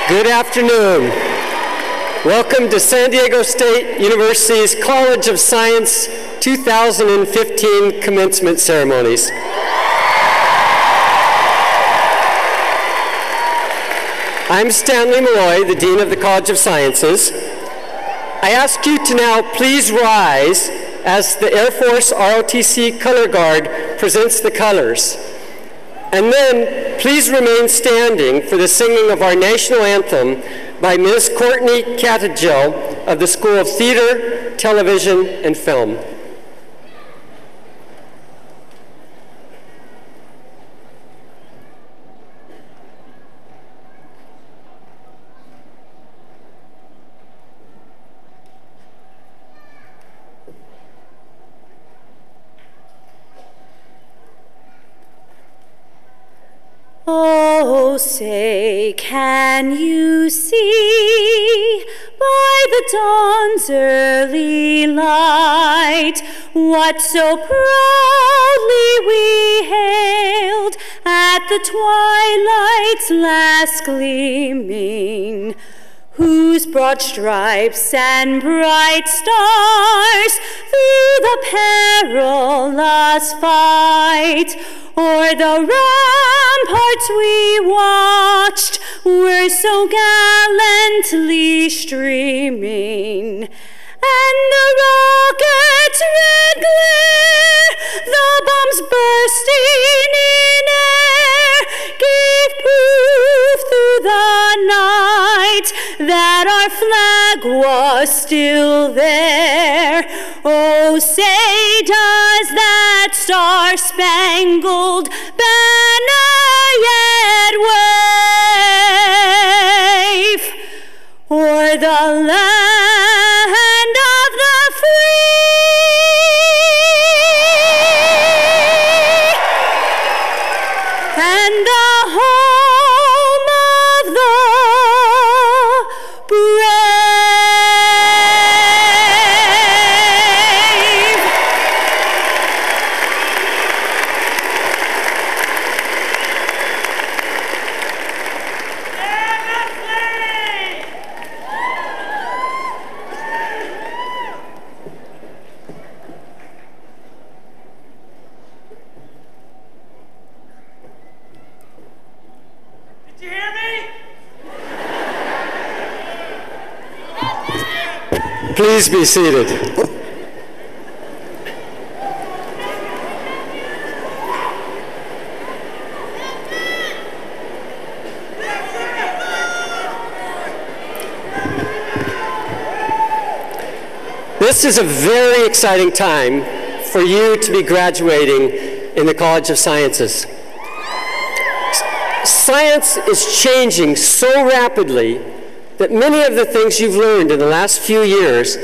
Good afternoon. Welcome to San Diego State University's College of Science 2015 commencement ceremonies. I'm Stanley Malloy, the Dean of the College of Sciences. I ask you to now please rise as the Air Force ROTC Color Guard presents the colors. And then please remain standing for the singing of our national anthem by Ms. Courtney Catagel of the School of Theater, Television, and Film. Oh, say, can you see by the dawn's early light what so proudly we hailed at the twilight's last gleaming, whose broad stripes and bright stars through the perilous fight o'er the ramparts we watched were so gallantly streaming, and the rocket's red glare, the bombs bursting in air, gave proof through the night that our flag was still there. Oh, say, does that star-spangled banner yet wave o'er the land of the free and the home of the brave? Please be seated. This is a very exciting time for you to be graduating in the College of Sciences. Science is changing so rapidly that many of the things you've learned in the last few years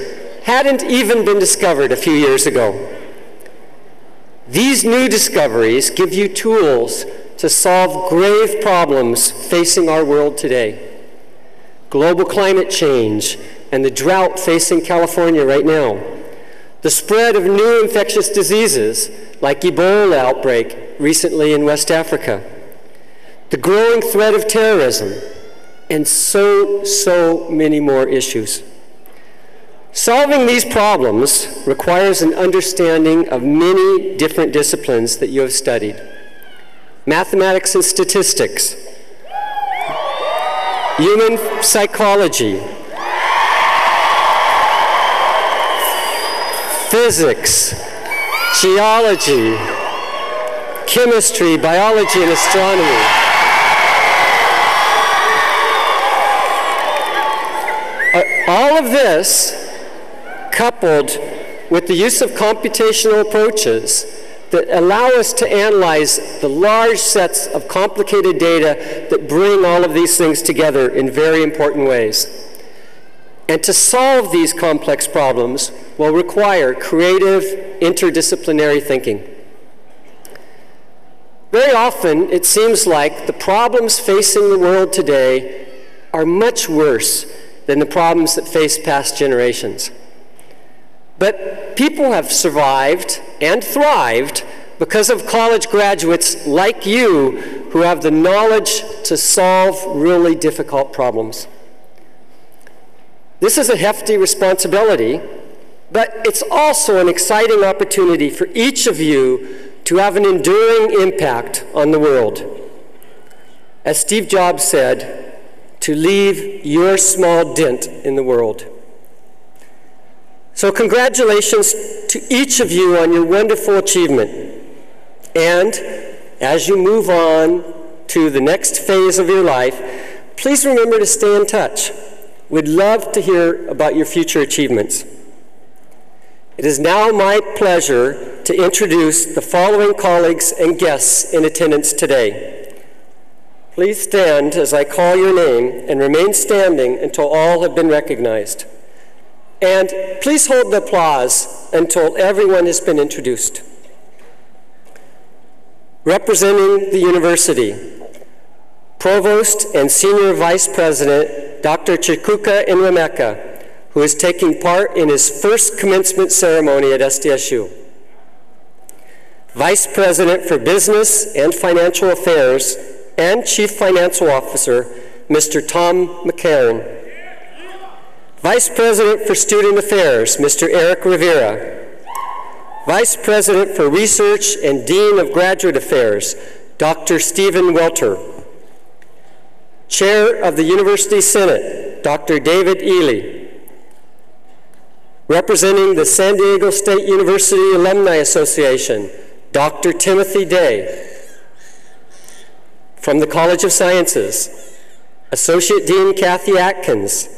hadn't even been discovered a few years ago. These new discoveries give you tools to solve grave problems facing our world today. Global climate change and the drought facing California right now. The spread of new infectious diseases like Ebola outbreak recently in West Africa. The growing threat of terrorism, and so many more issues. Solving these problems requires an understanding of many different disciplines that you have studied. Mathematics and statistics, human psychology, physics, geology, chemistry, biology, and astronomy. All of this, coupled with the use of computational approaches that allow us to analyze the large sets of complicated data that bring all of these things together in very important ways. And to solve these complex problems will require creative, interdisciplinary thinking. Very often, it seems like the problems facing the world today are much worse than the problems that faced past generations. But people have survived and thrived because of college graduates like you who have the knowledge to solve really difficult problems. This is a hefty responsibility, but it's also an exciting opportunity for each of you to have an enduring impact on the world. As Steve Jobs said, to leave your small dent in the world. So congratulations to each of you on your wonderful achievement. And as you move on to the next phase of your life, please remember to stay in touch. We'd love to hear about your future achievements. It is now my pleasure to introduce the following colleagues and guests in attendance today. Please stand as I call your name and remain standing until all have been recognized. And please hold the applause until everyone has been introduced. Representing the university, Provost and Senior Vice President, Dr. Chikuka Inwemeka, who is taking part in his first commencement ceremony at SDSU. Vice President for Business and Financial Affairs and Chief Financial Officer, Mr. Tom McCarron. Vice President for Student Affairs, Mr. Eric Rivera. Vice President for Research and Dean of Graduate Affairs, Dr. Stephen Welter. Chair of the University Senate, Dr. David Ely. Representing the San Diego State University Alumni Association, Dr. Timothy Day. From the College of Sciences, Associate Dean Kathy Atkins,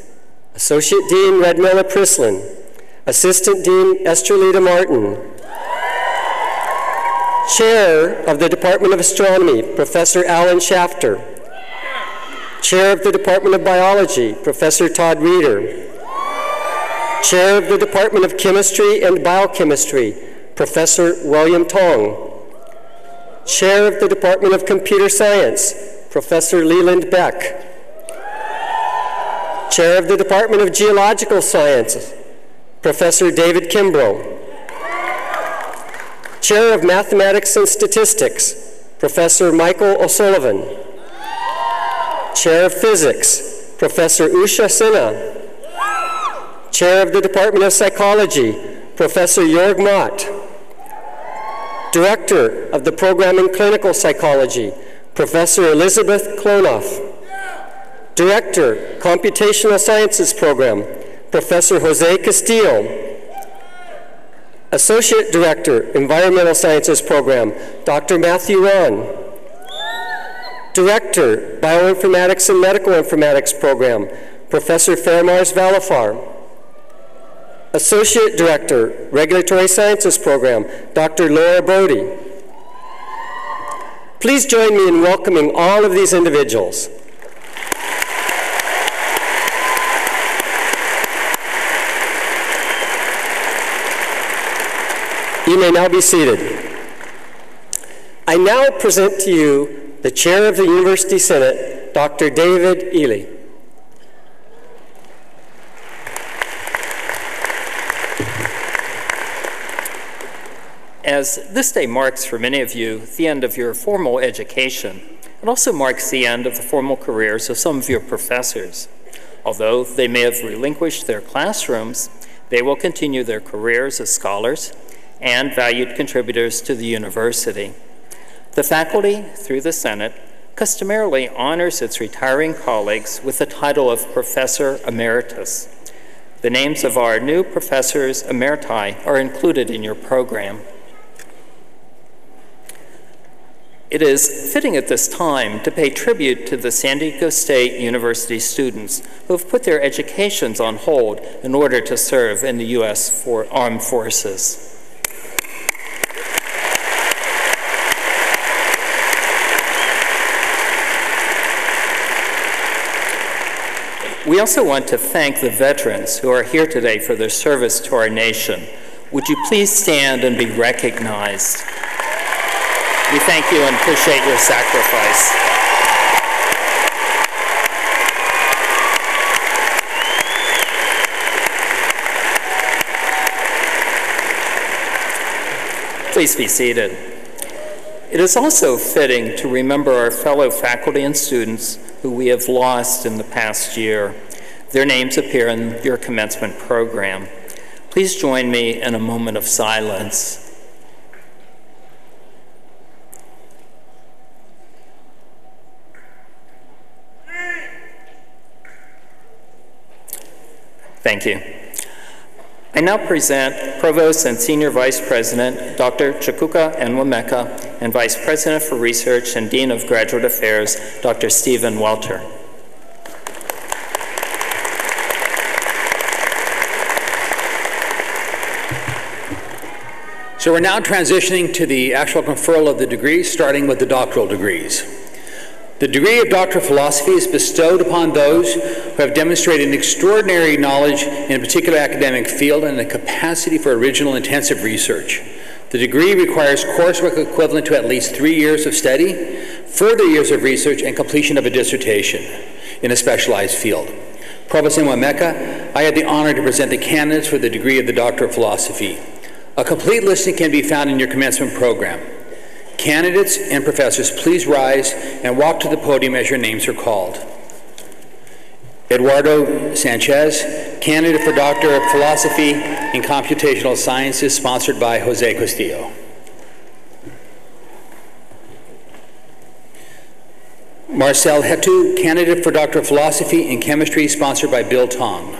Associate Dean Redmilla Prislin, Assistant Dean Estrelita Martin. Chair of the Department of Astronomy, Professor Alan Shafter. Chair of the Department of Biology, Professor Todd Reeder. Chair of the Department of Chemistry and Biochemistry, Professor William Tong. Chair of the Department of Computer Science, Professor Leland Beck. Chair of the Department of Geological Sciences, Professor David Kimbrough. Chair of Mathematics and Statistics, Professor Michael O'Sullivan. Chair of Physics, Professor Usha Sinha. Chair of the Department of Psychology, Professor Jörg Mott. Director of the Program in Clinical Psychology, Professor Elizabeth Klonoff. Director, Computational Sciences Program, Professor Jose Castillo. Associate Director, Environmental Sciences Program, Dr. Matthew Ron. Director, Bioinformatics and Medical Informatics Program, Professor Fairmars Valafar. Associate Director, Regulatory Sciences Program, Dr. Laura Brody. Please join me in welcoming all of these individuals. You may now be seated. I now present to you the Chair of the University Senate, Dr. David Ely. As this day marks for many of you the end of your formal education, it also marks the end of the formal careers of some of your professors. Although they may have relinquished their classrooms, they will continue their careers as scholars and valued contributors to the university. The faculty, through the Senate, customarily honors its retiring colleagues with the title of Professor Emeritus. The names of our new professors emeriti are included in your program. It is fitting at this time to pay tribute to the San Diego State University students who have put their educations on hold in order to serve in the U.S. Armed Forces. We also want to thank the veterans who are here today for their service to our nation. Would you please stand and be recognized? We thank you and appreciate your sacrifice. Please be seated. It is also fitting to remember our fellow faculty and students who we have lost in the past year. Their names appear in your commencement program. Please join me in a moment of silence. Thank you. I now present Provost and Senior Vice President, Dr. Chukwuka Enwemeka, and Vice President for Research and Dean of Graduate Affairs, Dr. Stephen Welter. So we're now transitioning to the actual conferral of the degrees, starting with the doctoral degrees. The degree of Doctor of Philosophy is bestowed upon those who have demonstrated an extraordinary knowledge in a particular academic field and a capacity for original intensive research. The degree requires coursework equivalent to at least 3 years of study, further years of research, and completion of a dissertation in a specialized field. Provost Enwemeka, I had the honor to present the candidates for the degree of the Doctor of Philosophy. A complete listing can be found in your commencement program. Candidates and professors, please rise and walk to the podium as your names are called. Eduardo Sanchez, candidate for Doctor of Philosophy in Computational Sciences, sponsored by Jose Castillo. Marcel Hetu, candidate for Doctor of Philosophy in Chemistry, sponsored by Bill Tong.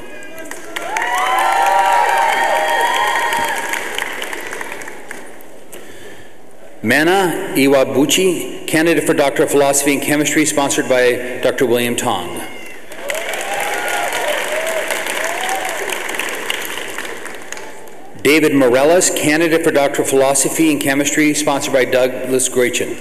Mana Iwabuchi, candidate for Doctor of Philosophy in Chemistry, sponsored by Dr. William Tong. David Morellas, candidate for Doctor of Philosophy in Chemistry, sponsored by Douglas Goichin.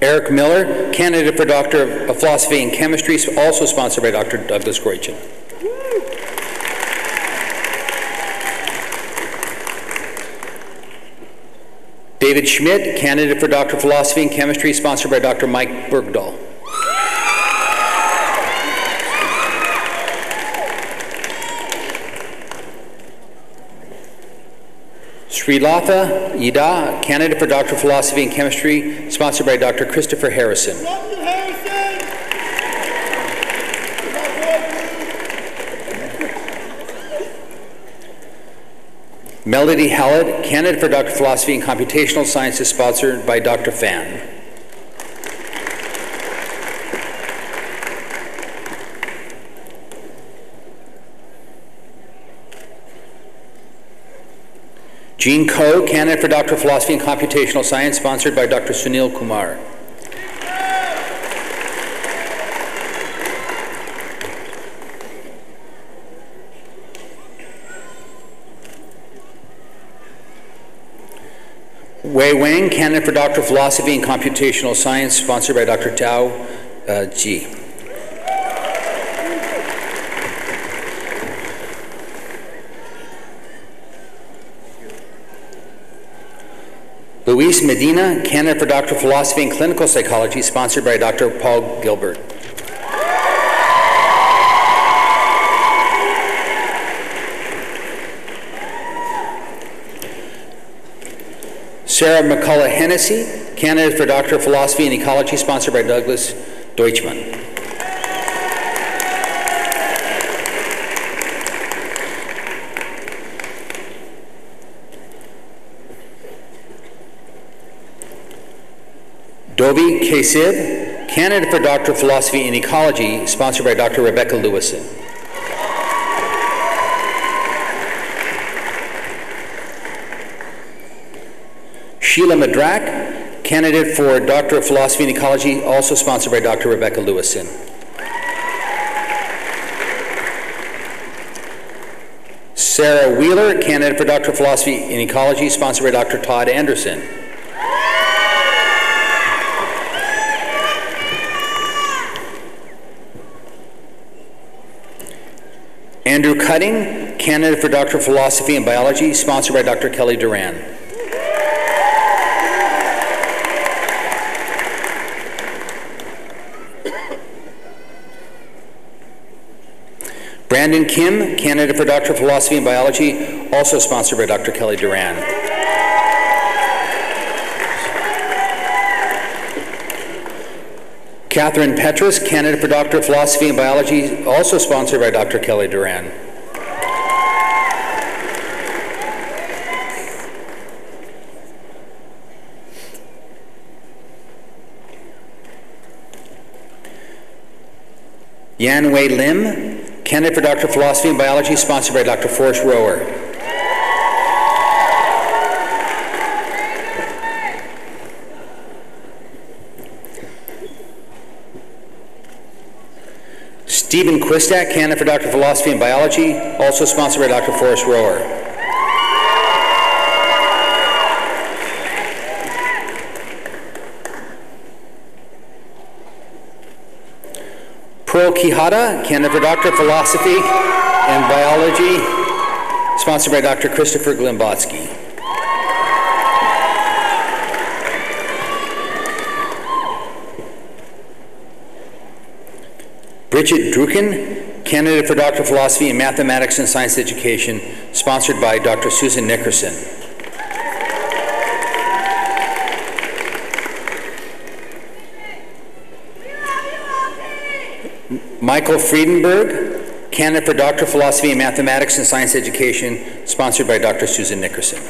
Eric Miller, candidate for Doctor of Philosophy in Chemistry, also sponsored by Dr. Douglas Goichin. David Schmidt, candidate for Doctor of Philosophy in Chemistry, sponsored by Dr. Mike Bergdahl. Srilatha Ida, candidate for Doctor of Philosophy in Chemistry, sponsored by Dr. Christopher Harrison. Melody Hallett, candidate for Doctor of Philosophy in Computational Sciences, sponsored by Dr. Fan. Jean Ko, candidate for Doctor of Philosophy in Computational Science, sponsored by Dr. Sunil Kumar. Wei Wang, candidate for Doctor of Philosophy in Computational Science, sponsored by Dr. Tao Ji. Luis Medina, candidate for Doctor of Philosophy in Clinical Psychology, sponsored by Dr. Paul Gilbert. Sarah McCullough Hennessy, candidate for Doctor of Philosophy in Ecology, sponsored by Douglas Deutschmann. Dovi Kesib, candidate for Doctor of Philosophy in Ecology, sponsored by Dr. Rebecca Lewison. Sheila Madrak, candidate for Doctor of Philosophy in Ecology, also sponsored by Dr. Rebecca Lewison. Sarah Wheeler, candidate for Doctor of Philosophy in Ecology, sponsored by Dr. Todd Anderson. Andrew Cutting, candidate for Doctor of Philosophy in Biology, sponsored by Dr. Kelly Duran. Brandon Kim, candidate for Doctor of Philosophy and Biology, also sponsored by Dr. Kelly Duran. Catherine Petrus, candidate for Doctor of Philosophy and Biology, also sponsored by Dr. Kelly Duran. Yan Wei Lim, candidate for Doctor of Philosophy and Biology, sponsored by Dr. Forrest Rower. Stephen Kwistak, candidate for Doctor of Philosophy and Biology, also sponsored by Dr. Forrest Rower. Pearl Quijada, candidate for Doctor of Philosophy and Biology, sponsored by Dr. Christopher Glimbotsky. Bridget Druken, candidate for Doctor of Philosophy in Mathematics and Science Education, sponsored by Dr. Susan Nickerson. Michael Friedenberg, candidate for Doctor of Philosophy in Mathematics and Science Education, sponsored by Dr. Susan Nickerson.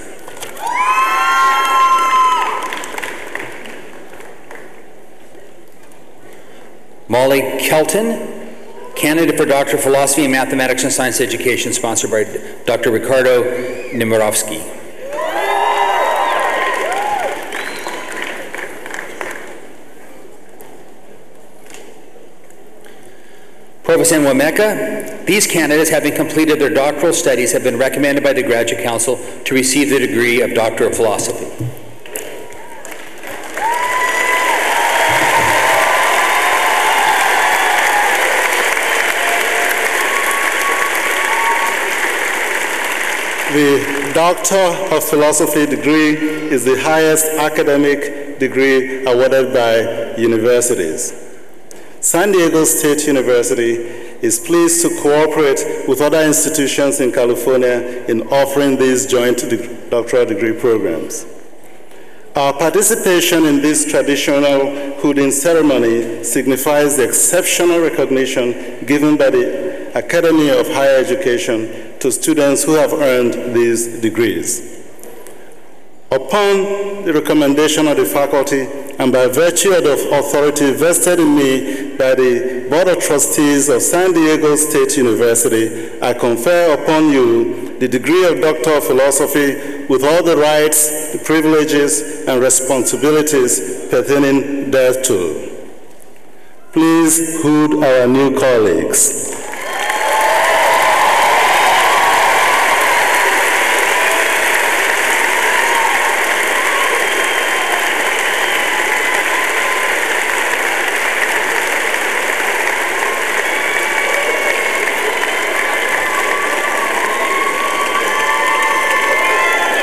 Molly Kelton, candidate for Doctor of Philosophy in Mathematics and Science Education, sponsored by Dr. Ricardo Nemirovsky. Provost Nwameka, these candidates, having completed their doctoral studies, have been recommended by the Graduate Council to receive the degree of Doctor of Philosophy. The Doctor of Philosophy degree is the highest academic degree awarded by universities. San Diego State University is pleased to cooperate with other institutions in California in offering these joint doctoral degree programs. Our participation in this traditional hooding ceremony signifies the exceptional recognition given by the Academy of Higher Education to students who have earned these degrees. Upon the recommendation of the faculty and by virtue of the authority vested in me by the Board of Trustees of San Diego State University, I confer upon you the degree of Doctor of Philosophy with all the rights, privileges, and responsibilities pertaining thereto. Please hood our new colleagues.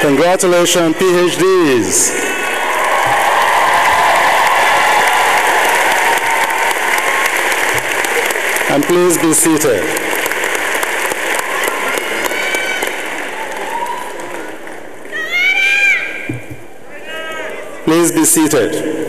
Congratulations, PhDs. And please be seated. Please be seated.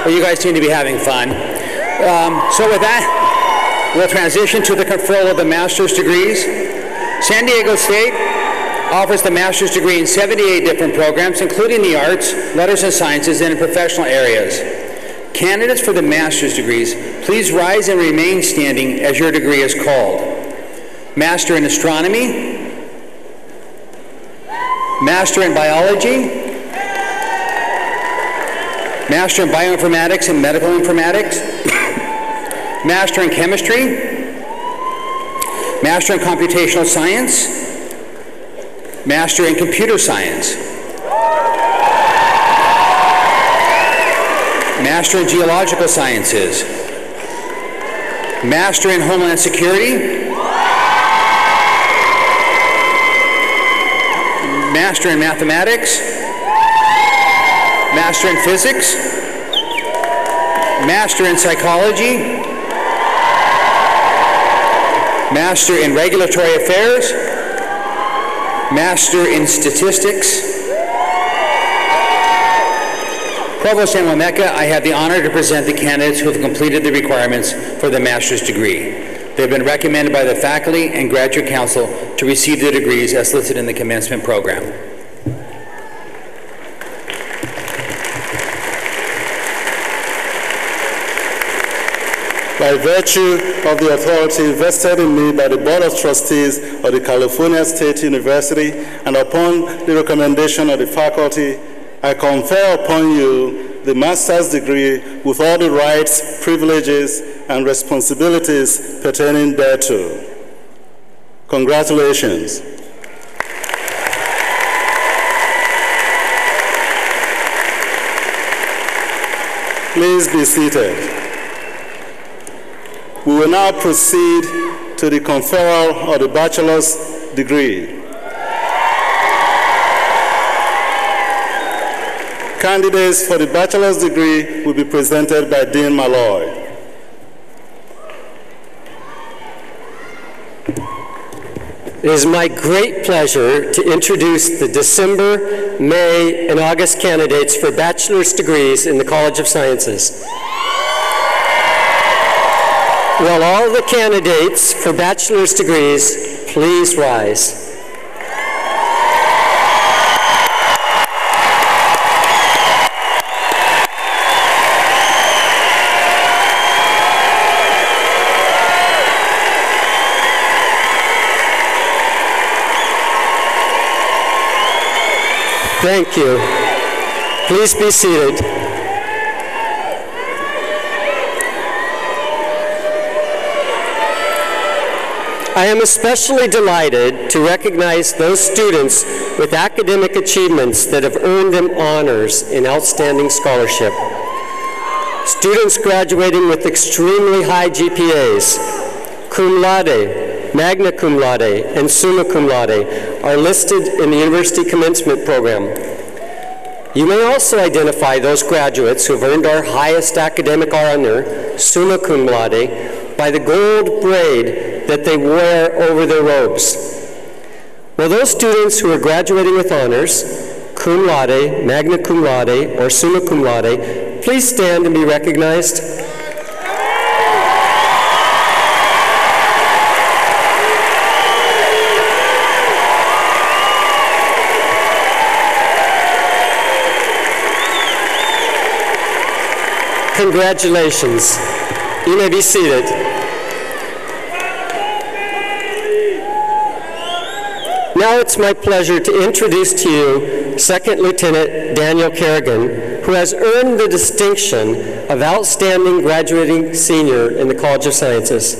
Well, you guys seem to be having fun. So with that, we'll transition to the conferral of the master's degrees. San Diego State offers the master's degree in 78 different programs, including the arts, letters and sciences, and in professional areas. Candidates for the master's degrees, please rise and remain standing as your degree is called. Master in Astronomy, Master in Biology, Master in Bioinformatics and Medical Informatics, Master in Chemistry, Master in Computational Science, Master in Computer Science, Master in Geological Sciences, Master in Homeland Security, Master in Mathematics, Master in Physics, Master in Psychology, Master in Regulatory Affairs, Master in Statistics. Provost Anwameka, I have the honor to present the candidates who have completed the requirements for the master's degree. They have been recommended by the faculty and graduate council to receive their degrees as listed in the commencement program. By virtue of the authority vested in me by the Board of Trustees of the California State University and upon the recommendation of the faculty, I confer upon you the master's degree with all the rights, privileges, and responsibilities pertaining thereto. Congratulations. Please be seated. We will now proceed to the conferral of the bachelor's degree. Candidates for the bachelor's degree will be presented by Dean Malloy. It is my great pleasure to introduce the December, May, and August candidates for bachelor's degrees in the College of Sciences. Will all the candidates for bachelor's degrees please rise? Thank you. Please be seated. I am especially delighted to recognize those students with academic achievements that have earned them honors in outstanding scholarship. Students graduating with extremely high GPAs, cum laude, magna cum laude, and summa cum laude are listed in the University Commencement program. You may also identify those graduates who have earned our highest academic honor, summa cum laude, by the gold braid that they wear over their robes. Will those students who are graduating with honors, cum laude, magna cum laude, or summa cum laude, please stand and be recognized? Congratulations. You may be seated. Now it's my pleasure to introduce to you Second Lieutenant Daniel Kerrigan, who has earned the distinction of Outstanding Graduating Senior in the College of Sciences.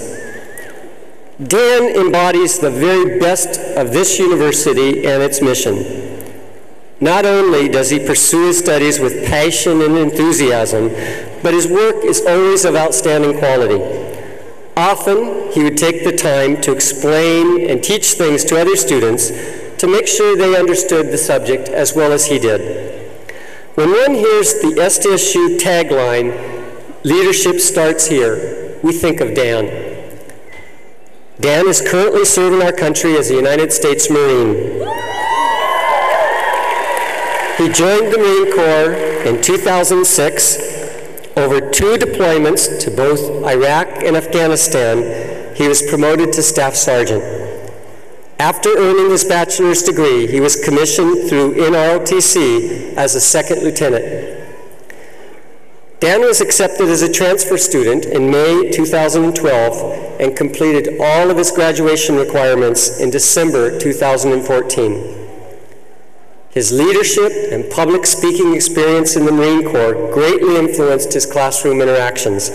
Dan embodies the very best of this university and its mission. Not only does he pursue his studies with passion and enthusiasm, but his work is always of outstanding quality. Often, he would take the time to explain and teach things to other students to make sure they understood the subject as well as he did. When one hears the SDSU tagline, "Leadership starts here," we think of Dan. Dan is currently serving our country as a United States Marine. He joined the Marine Corps in 2006, Over 2 deployments to both Iraq and Afghanistan, he was promoted to Staff Sergeant. After earning his bachelor's degree, he was commissioned through NROTC as a 2nd lieutenant. Dan was accepted as a transfer student in May 2012 and completed all of his graduation requirements in December 2014. His leadership and public speaking experience in the Marine Corps greatly influenced his classroom interactions,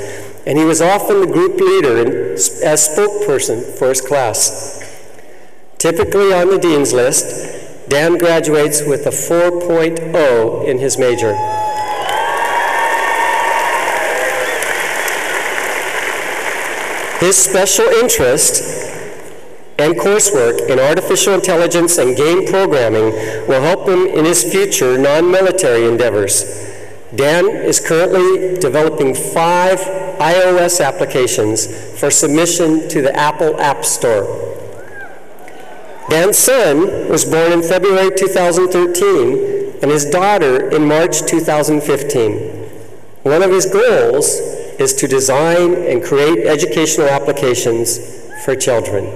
and he was often the group leader as spokesperson for his class. Typically on the Dean's List, Dan graduates with a 4.0 in his major. His special interest and coursework in artificial intelligence and game programming will help him in his future non-military endeavors. Dan is currently developing 5 iOS applications for submission to the Apple App Store. Dan's son was born in February 2013 and his daughter in March 2015. One of his goals is to design and create educational applications for children.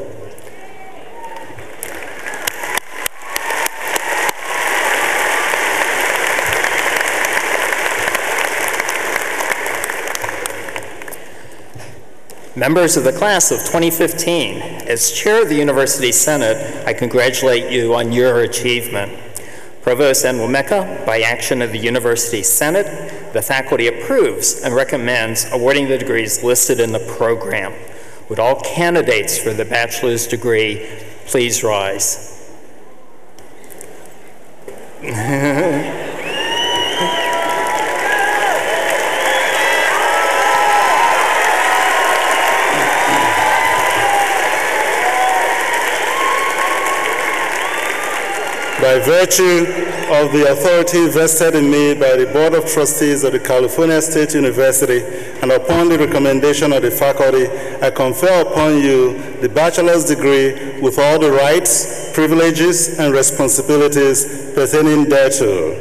Members of the class of 2015, as chair of the University Senate, I congratulate you on your achievement. Provost Enwemeka, by action of the University Senate, the faculty approves and recommends awarding the degrees listed in the program. Would all candidates for the bachelor's degree please rise? By virtue of the authority vested in me by the Board of Trustees of the California State University and upon the recommendation of the faculty, I confer upon you the bachelor's degree with all the rights, privileges, and responsibilities pertaining thereto.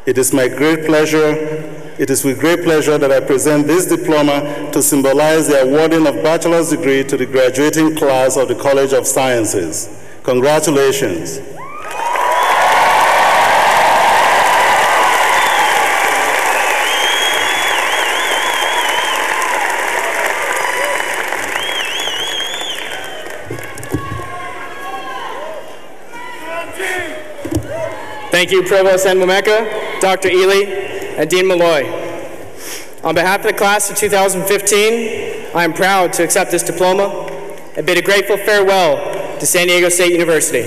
It is with great pleasure that I present this diploma to symbolize the awarding of bachelor's degree to the graduating class of the College of Sciences. Congratulations. Thank you, Provost Enwemeka, Dr. Ely, and Dean Malloy. On behalf of the class of 2015, I am proud to accept this diploma and bid a grateful farewell to San Diego State University.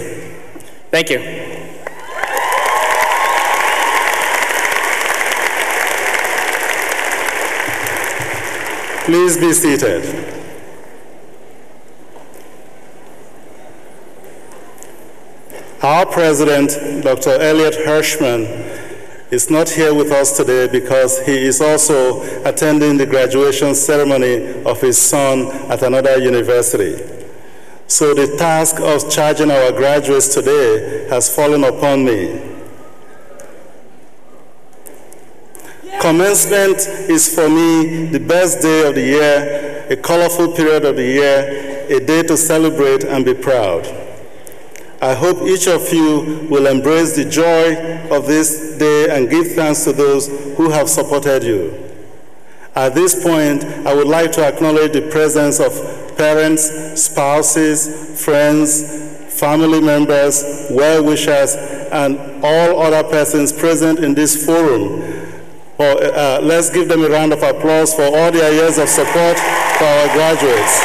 Thank you. Please be seated. Our president, Dr. Elliot Hirschman, is not here with us today because he is also attending the graduation ceremony of his son at another university. So the task of charging our graduates today has fallen upon me. Commencement is for me the best day of the year, a colorful period of the year, a day to celebrate and be proud. I hope each of you will embrace the joy of this day and give thanks to those who have supported you. At this point, I would like to acknowledge the presence of parents, spouses, friends, family members, well-wishers, and all other persons present in this forum. Let's give them a round of applause for all their years of support for our graduates.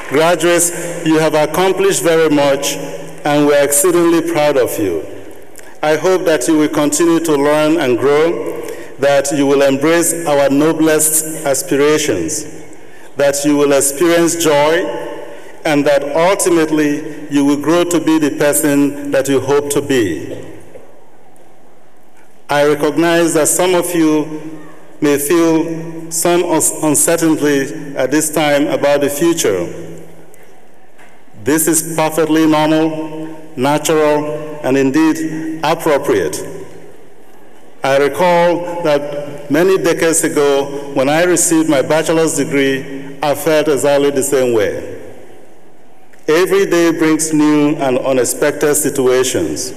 Graduates, you have accomplished very much, and we're exceedingly proud of you. I hope that you will continue to learn and grow, that you will embrace our noblest aspirations, that you will experience joy, and that ultimately you will grow to be the person that you hope to be. I recognize that some of you may feel some uncertainty at this time about the future. This is perfectly normal, natural, and indeed appropriate. I recall that many decades ago, when I received my bachelor's degree, I felt exactly the same way. Every day brings new and unexpected situations.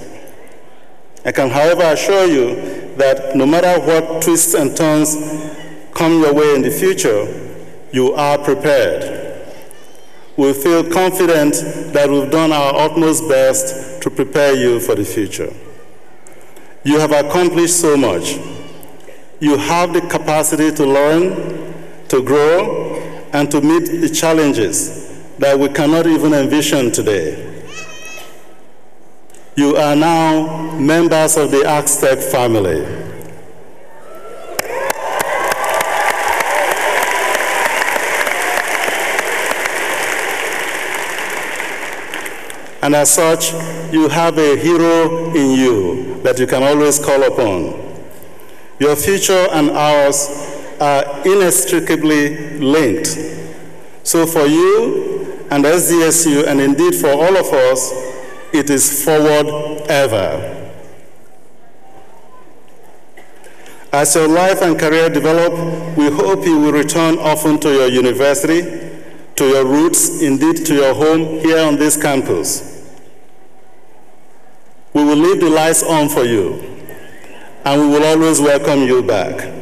I can, however, assure you that no matter what twists and turns come your way in the future, you are prepared. We feel confident that we've done our utmost best to prepare you for the future. You have accomplished so much. You have the capacity to learn, to grow, and to meet the challenges that we cannot even envision today. You are now members of the Aztec family. And as such, you have a hero in you that you can always call upon. Your future and ours are inextricably linked. So for you and SDSU, and indeed for all of us, it is forward ever. As your life and career develop, we hope you will return often to your university, to your roots, indeed to your home here on this campus. We will leave the lights on for you, and we will always welcome you back.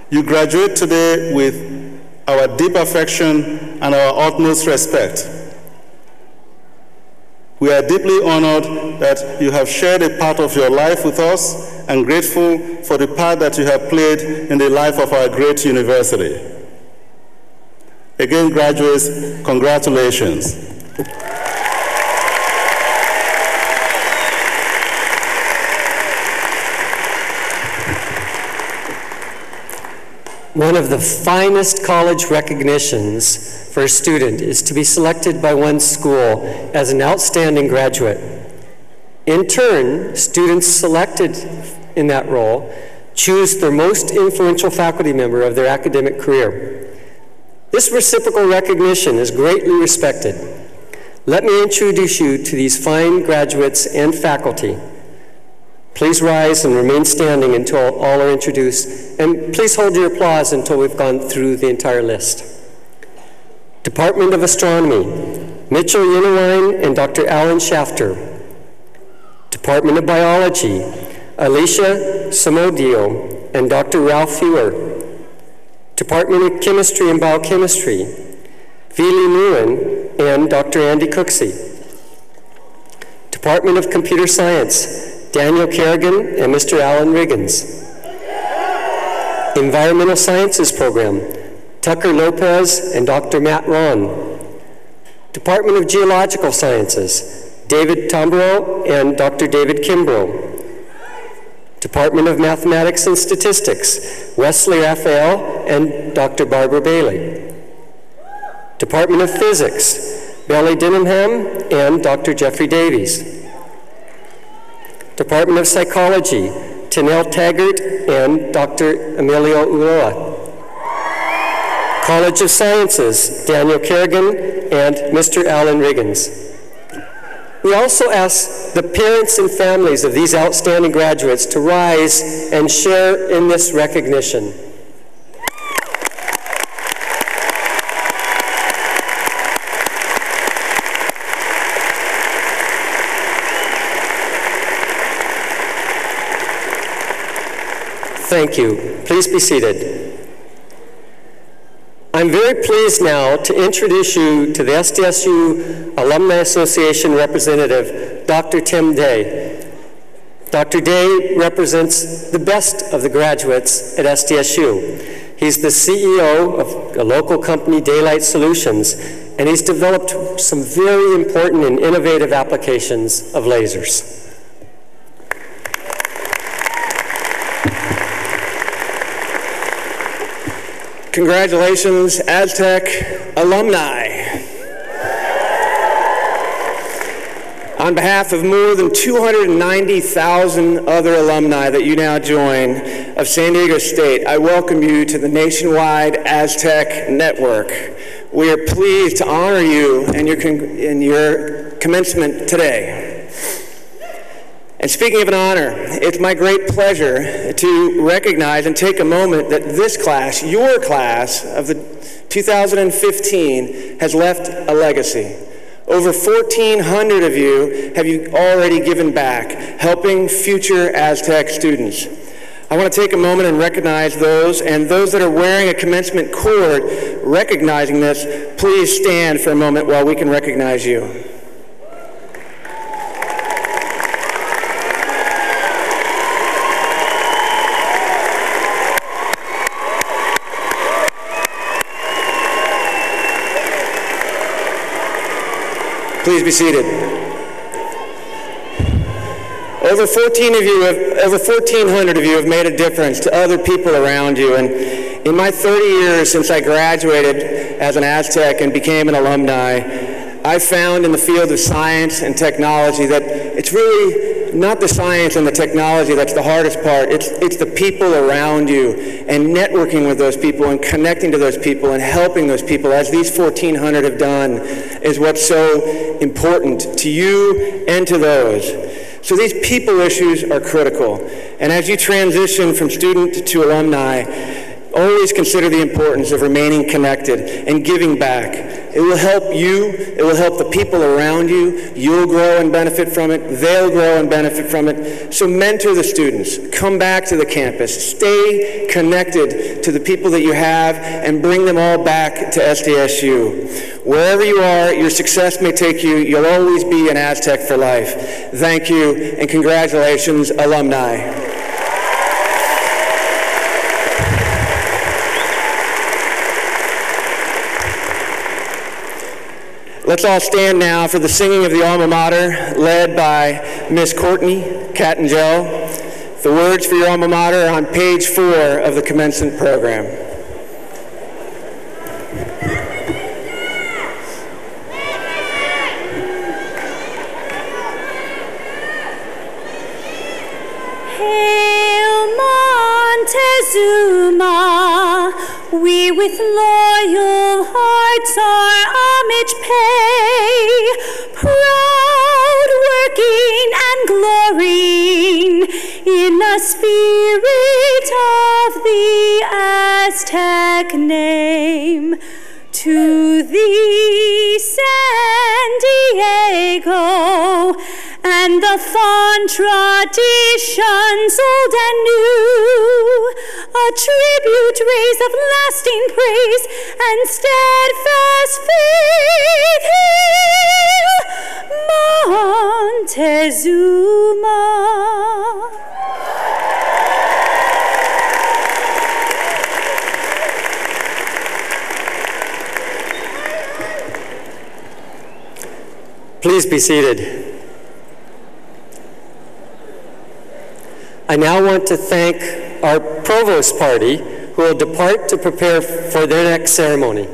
You graduate today with our deep affection and our utmost respect. We are deeply honored that you have shared a part of your life with us and grateful for the part that you have played in the life of our great university. Again, graduates, congratulations. One of the finest college recognitions for a student is to be selected by one's school as an outstanding graduate. In turn, students selected in that role choose their most influential faculty member of their academic career. This reciprocal recognition is greatly respected. Let me introduce you to these fine graduates and faculty. Please rise and remain standing until all are introduced, and please hold your applause until we've gone through the entire list. Department of Astronomy, Mitchell Yenawine and Dr. Alan Shafter. Department of Biology, Alicia Samodio and Dr. Ralph Fewer. Department of Chemistry and Biochemistry, Vili Nguyen and Dr. Andy Cooksey. Department of Computer Science, Daniel Kerrigan and Mr. Alan Riggins. Environmental Sciences Program, Tucker Lopez and Dr. Matt Ron. Department of Geological Sciences, David Tombro and Dr. David Kimbrough. Department of Mathematics and Statistics, Wesley Raphael and Dr. Barbara Bailey. Department of Physics, Bailey Denham and Dr. Jeffrey Davies. Department of Psychology, Tanel Taggart and Dr. Emilio Ulloa. College of Sciences, Daniel Kerrigan and Mr. Alan Riggins. We also ask the parents and families of these outstanding graduates to rise and share in this recognition. Thank you. Please be seated. I'm very pleased now to introduce you to the SDSU Alumni Association representative, Dr. Tim Day. Dr. Day represents the best of the graduates at SDSU. He's the CEO of a local company, Daylight Solutions, and he's developed some very important and innovative applications of lasers. Congratulations, Aztec alumni. On behalf of more than 290,000 other alumni that you now join of San Diego State, I welcome you to the nationwide Aztec network. we are pleased to honor you in your commencement today. And speaking of an honor, it's my great pleasure to recognize and take a moment that this class, your class of the 2015, has left a legacy. Over 1,400 of you have already given back, helping future Aztec students. I want to take a moment and recognize those, and those that are wearing a commencement cord, recognizing this, please stand for a moment while we can recognize you. Please be seated. Over 1,400 of you have made a difference to other people around you. And in my 30 years since I graduated as an Aztec and became an alumni, I've found in the field of science and technology that it's really not the science and the technology that's the hardest part. It's the people around you and networking with those people and connecting to those people and helping those people, as these 1,400 have done, is what's so important to you and to those. So these people issues are critical. And as you transition from student to alumni, always consider the importance of remaining connected and giving back. It will help you, it will help the people around you, you'll grow and benefit from it, they'll grow and benefit from it. So mentor the students, come back to the campus, stay connected to the people that you have, and bring them all back to SDSU. Wherever you are, your success may take you, you'll always be an Aztec for life. Thank you, and congratulations, alumni. Let's all stand now for the singing of the Alma Mater, led by Miss Courtney Cattengell. The words for your Alma Mater are on page 4 of the commencement program. Hail Montezuma, we with loyal hearts our homage pay, proud working and glorying in the spirit of the Aztec name. To thee, San Diego, and the fond traditions old and new, a tribute raise of lasting praise and steadfast faith. Hail Montezuma. Please be seated. I now want to thank our provost party, who will depart to prepare for their next ceremony.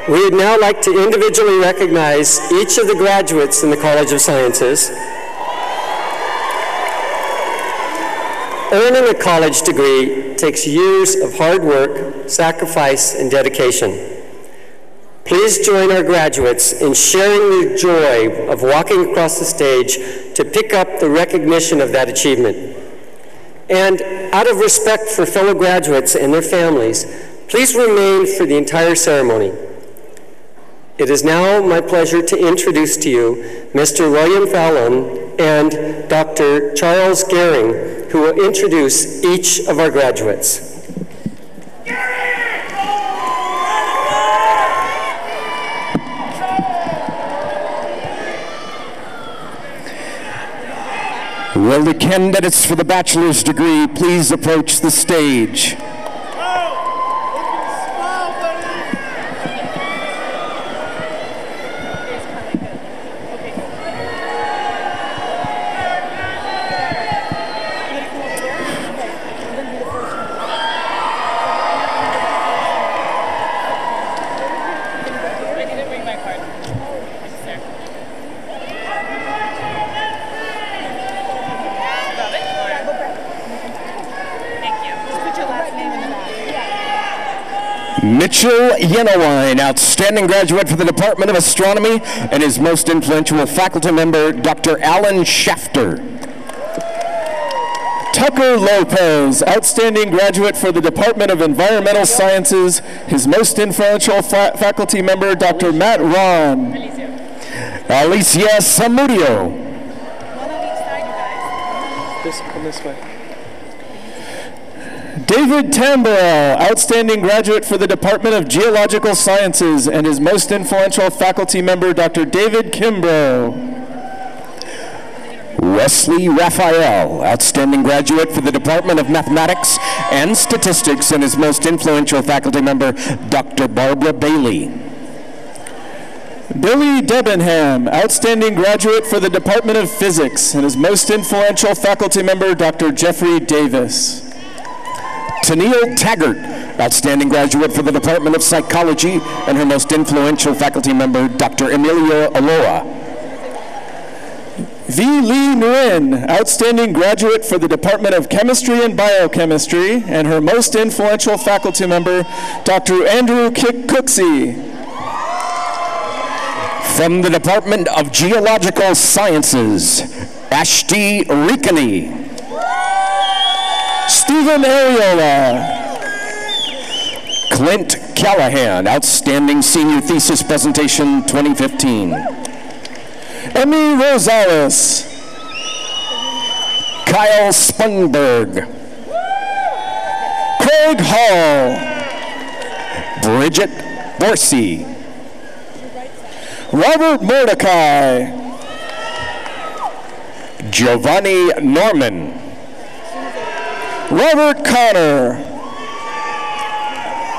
We'd now like to individually recognize each of the graduates in the College of Sciences. Earning a college degree takes years of hard work, sacrifice, and dedication. Please join our graduates in sharing the joy of walking across the stage to pick up the recognition of that achievement. And out of respect for fellow graduates and their families, please remain for the entire ceremony. It is now my pleasure to introduce to you Mr. William Fallon and Dr. Charles Gehring, who will introduce each of our graduates. Will the candidates for the bachelor's degree please approach the stage? Mitchell Yenowine, outstanding graduate for the Department of Astronomy, and his most influential faculty member, Dr. Alan Shafter. Tucker Lopez, outstanding graduate for the Department of Environmental Sciences, his most influential faculty member, Dr. Matt Ron. Alicia Samudio. This way. David Tamborough, outstanding graduate for the Department of Geological Sciences, and his most influential faculty member, Dr. David Kimbrough. Wesley Raphael, outstanding graduate for the Department of Mathematics and Statistics, and his most influential faculty member, Dr. Barbara Bailey. Billy Debenham, outstanding graduate for the Department of Physics, and his most influential faculty member, Dr. Jeffrey Davis. Tennille Taggart, outstanding graduate for the Department of Psychology, and her most influential faculty member, Dr. Emilia Aloa. V. Lee Nguyen, outstanding graduate for the Department of Chemistry and Biochemistry, and her most influential faculty member, Dr. Andrew Cooksey. From the Department of Geological Sciences, Ashti Rikani. Stephen Ariola. Clint Callahan, outstanding senior thesis presentation 2015. Emmy Rosales. Kyle Spunberg. Craig Hall. Bridget Borsey. Robert Mordecai. Giovanni Norman. Robert Connor.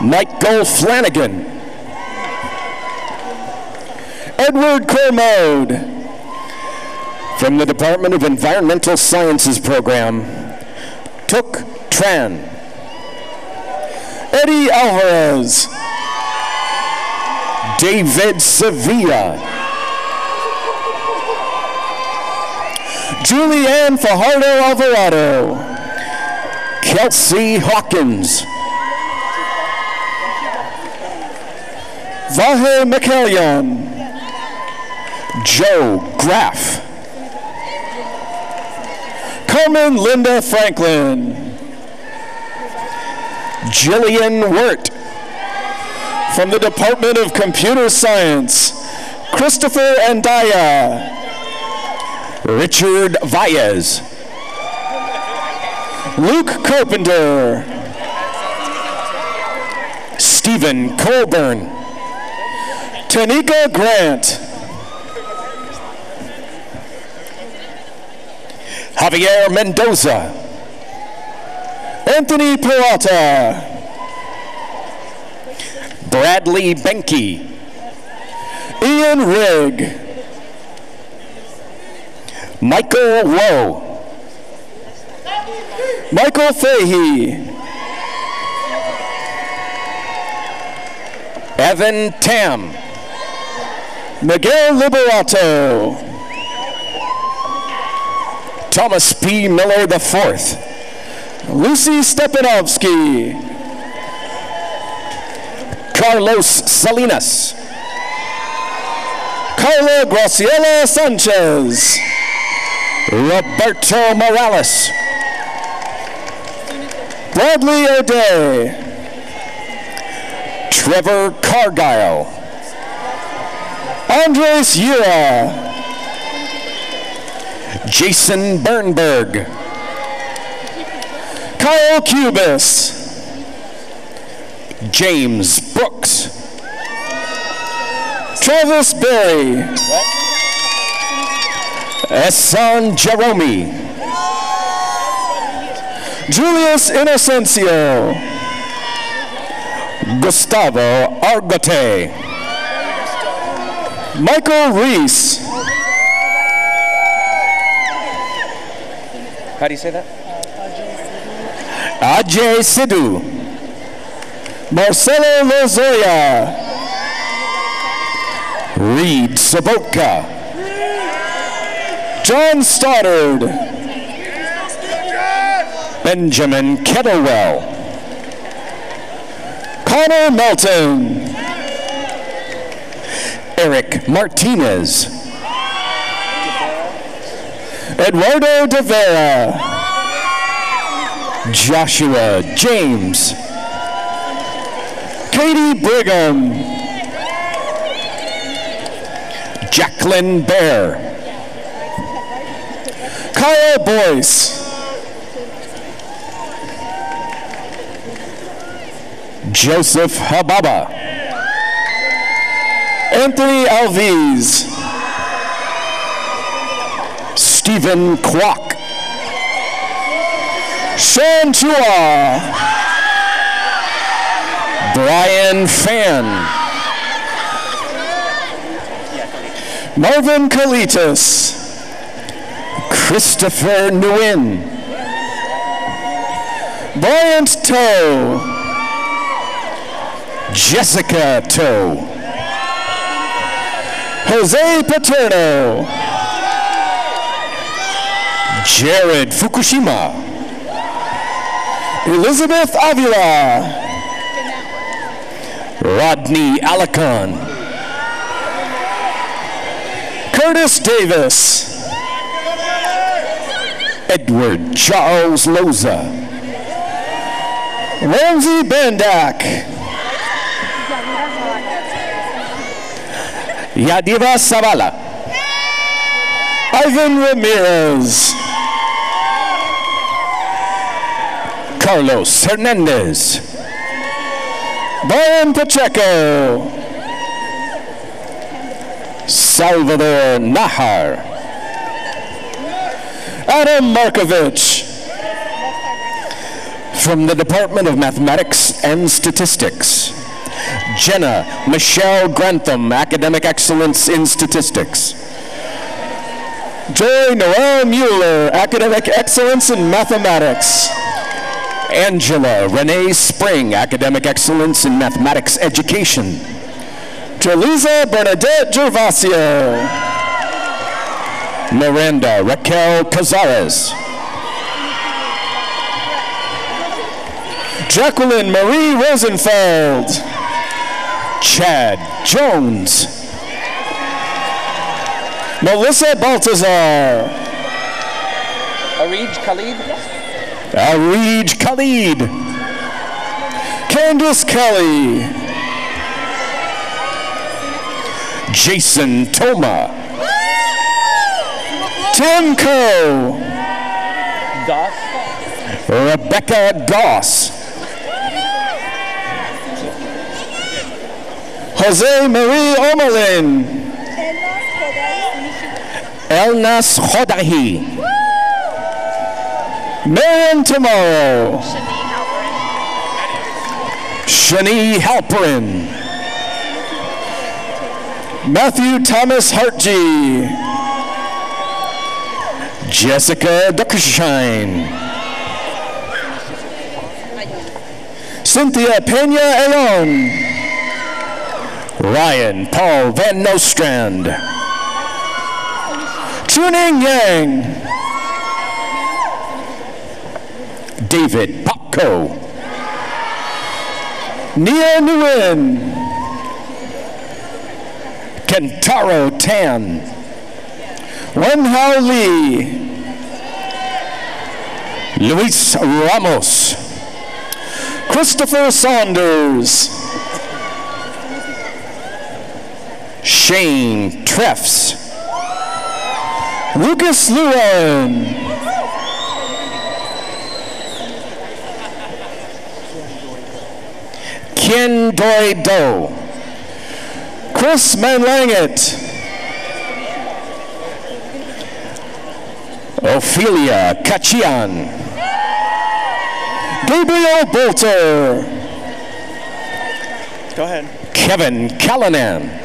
Michael Flanagan. Edward Cormode. From the Department of Environmental Sciences program, Tuk Tran. Eddie Alvarez. David Sevilla. Julianne Fajardo Alvarado. Kelsey Hawkins. Vahe McCallion. Joe Graff. Carmen Linda Franklin. Jillian Wirt. From the Department of Computer Science, Christopher Andaya. Richard Valles. Luke Carpenter. Stephen Colburn. Tanika Grant. Javier Mendoza. Anthony Peralta. Bradley Benke. Ian Rigg. Michael Lowe. Michael Fahey. Evan Tam. Miguel Liberato. Thomas P. Miller IV. Lucy Stepanovsky. Carlos Salinas. Carla Graciela Sanchez. Roberto Morales. Bradley O'Day. Trevor Cargile. Andres Yura. Jason Bernberg. Kyle Cubis. James Brooks. Travis Berry. Esan Jerome. Julius Inocencio. Gustavo Argote. Michael Reese. How do you say that? Ajay Sidhu. Marcelo Lozoya. Reed Sobotka. John Stoddard. Benjamin Kettlewell. Connor Melton. Eric Martinez. Eduardo De Vera. Joshua James. Katie Brigham. Jacqueline Bear. Kyle Boyce. Joseph Hababa. Anthony Alviz. Stephen Kwok. Sean Chua. Brian Fan. Marvin Kalitas. Christopher Nguyen. Bryant Toe. Jessica Toe. Jose Paterno. Jared Fukushima. Elizabeth Avila. Rodney Alicon. Curtis Davis. Edward Charles Loza. Ramsey Bandak. Yadiva Savala. Ivan Ramirez. Carlos Hernandez. Brian Pacheco. Salvador Nahar. Adam Markovich. From the Department of Mathematics and Statistics, Jenna Michelle Grantham, Academic Excellence in Statistics. Joy Noel Mueller, Academic Excellence in Mathematics. Angela Renee Spring, Academic Excellence in Mathematics Education. Jaliza Bernadette Gervasio. Miranda Raquel Cazares. Jacqueline Marie Rosenfeld. Chad Jones. Melissa Baltazar. Arij Khalid. Arij Khalid. Candace Kelly. Jason Toma. Tim Coe. Doss. Rebecca Doss. Jose Marie Omerlin. Elnas Khodahi. Marian Tomorrow. Shani Halperin. Matthew Thomas Hartgee. Jessica Duckershine. Cynthia Pena Elon. Ryan Paul Van Nostrand. Chuning Yang. David Popko. Nia Nguyen. Kentaro Tan. Wenhao Lee. Luis Ramos. Christopher Saunders. Shane Treffs. Lucas Lewin. Ken Doi Do. Chris Manlanget. Ophelia Kachian. Gabriel Bolter. Go ahead. Kevin Callanan.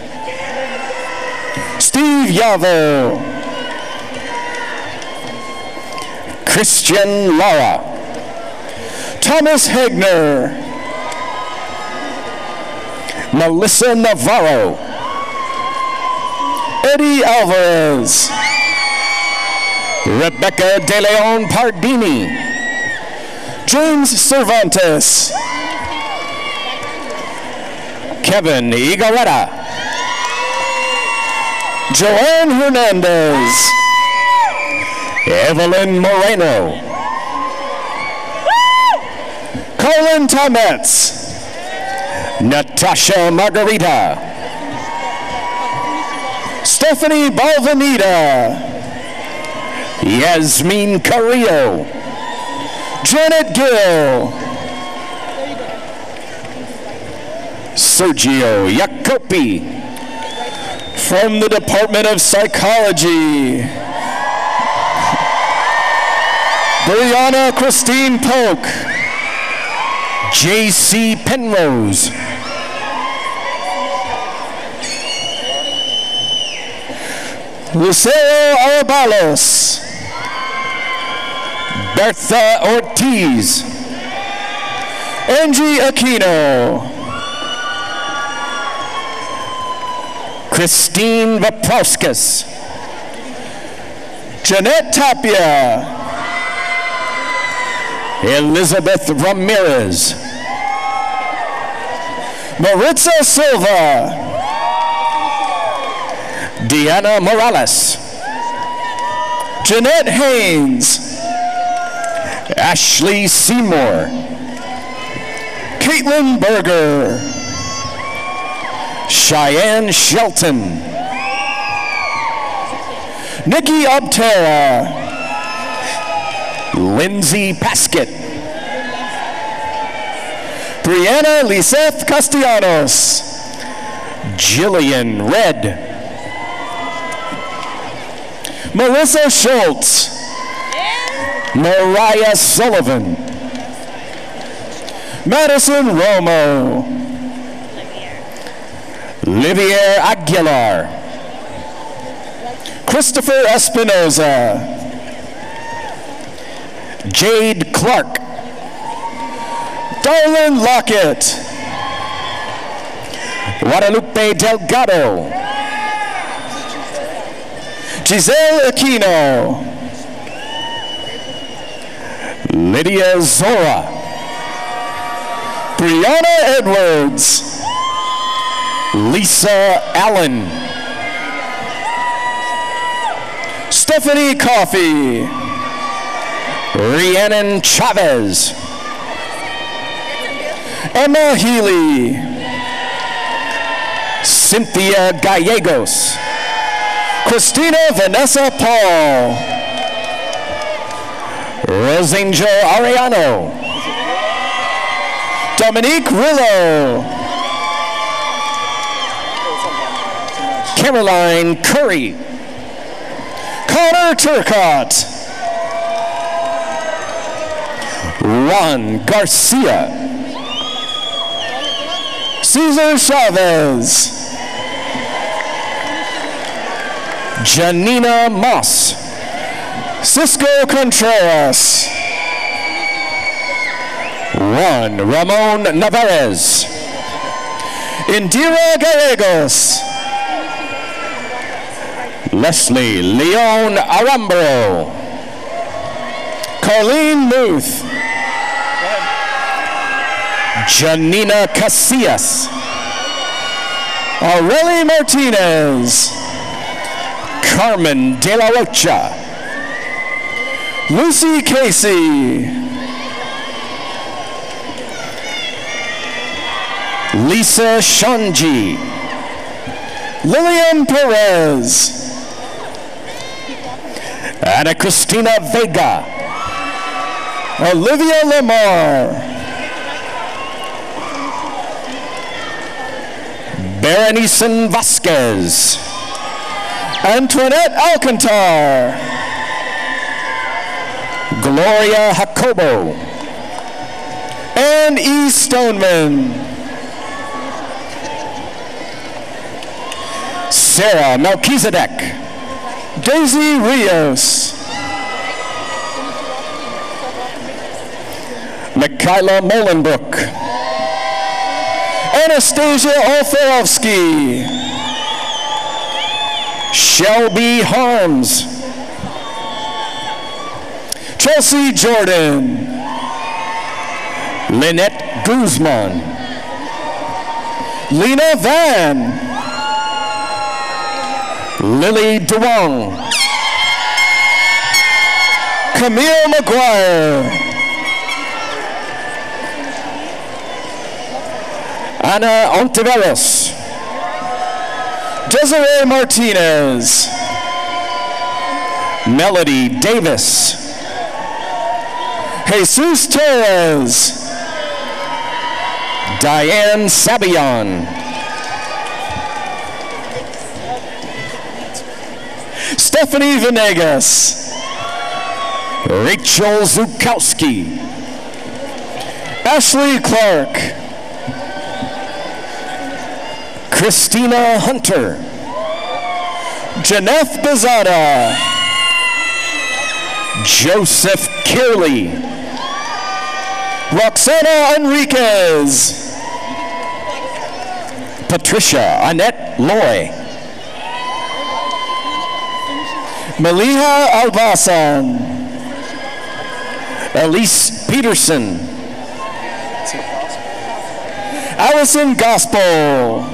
Steve Yavo. Christian Lara. Thomas Hegner. Melissa Navarro. Eddie Alvarez. Rebecca De Leon Pardini. James Cervantes. Kevin Igareta, Joanne Hernandez, Evelyn Moreno, Colin Tometz, Natasha Margarita, Stephanie Balvanita, Yasmin Carrillo, Janet Gill, Sergio Jacopi, from the Department of Psychology, Brianna Christine Polk, J.C. Penrose, Lucero Arabalos, Bertha Ortiz, Angie Aquino, Christine Vaprauskas, Jeanette Tapia, Elizabeth Ramirez, Maritza Silva, Deanna Morales, Jeanette Haynes, Ashley Seymour, Caitlin Berger, Cheyenne Shelton, Nikki Obtera, Lindsay Paskett, Brianna Liseth Castellanos, Jillian Red, Melissa Schultz, Mariah Sullivan, Madison Romo, Livier Aguilar, Christopher Espinoza, Jade Clark, Darlene Lockett, Guadalupe Delgado, Giselle Aquino, Lydia Zora, Brianna Edwards, Lisa Allen, Stephanie Coffey, Rhiannon Chavez, Emma Healy, Cynthia Gallegos, Christina Vanessa Paul, Rosangel Ariano, Dominique Rillo, Caroline Curry, Connor Turcott, Juan Garcia, Cesar Chavez, Janina Moss, Cisco Contreras, Juan Ramon Navarez, Indira Gallegos, Leslie Leon Arambro, Colleen Muth, Janina Casillas, Aurelie Martinez, Carmen De La Rocha, Lucy Casey, Lisa Shanji, Lillian Perez, Ana Cristina Vega, Olivia Lamar, Berenice Vasquez, Antoinette Alcantar, Gloria Jacobo, Anne E. Stoneman, Sarah Melchizedek, Daisy Rios, Mikhaila Molenbrook, Anastasia Olferovsky, Shelby Harms, Chelsea Jordan, Lynette Guzman, Lena Van, Lily DeWong, Camille McGuire, Ana Ontiveros, Desiree Martinez, Melody Davis, Jesus Torres, Diane Sabian, Stephanie Venegas, Rachel Zukowski, Ashley Clark, Christina Hunter, Janeth Bazada, Joseph Kirley, Roxana Enriquez, Patricia Annette Loy, Maliha Albasan, Elise Peterson, Allison Gospel,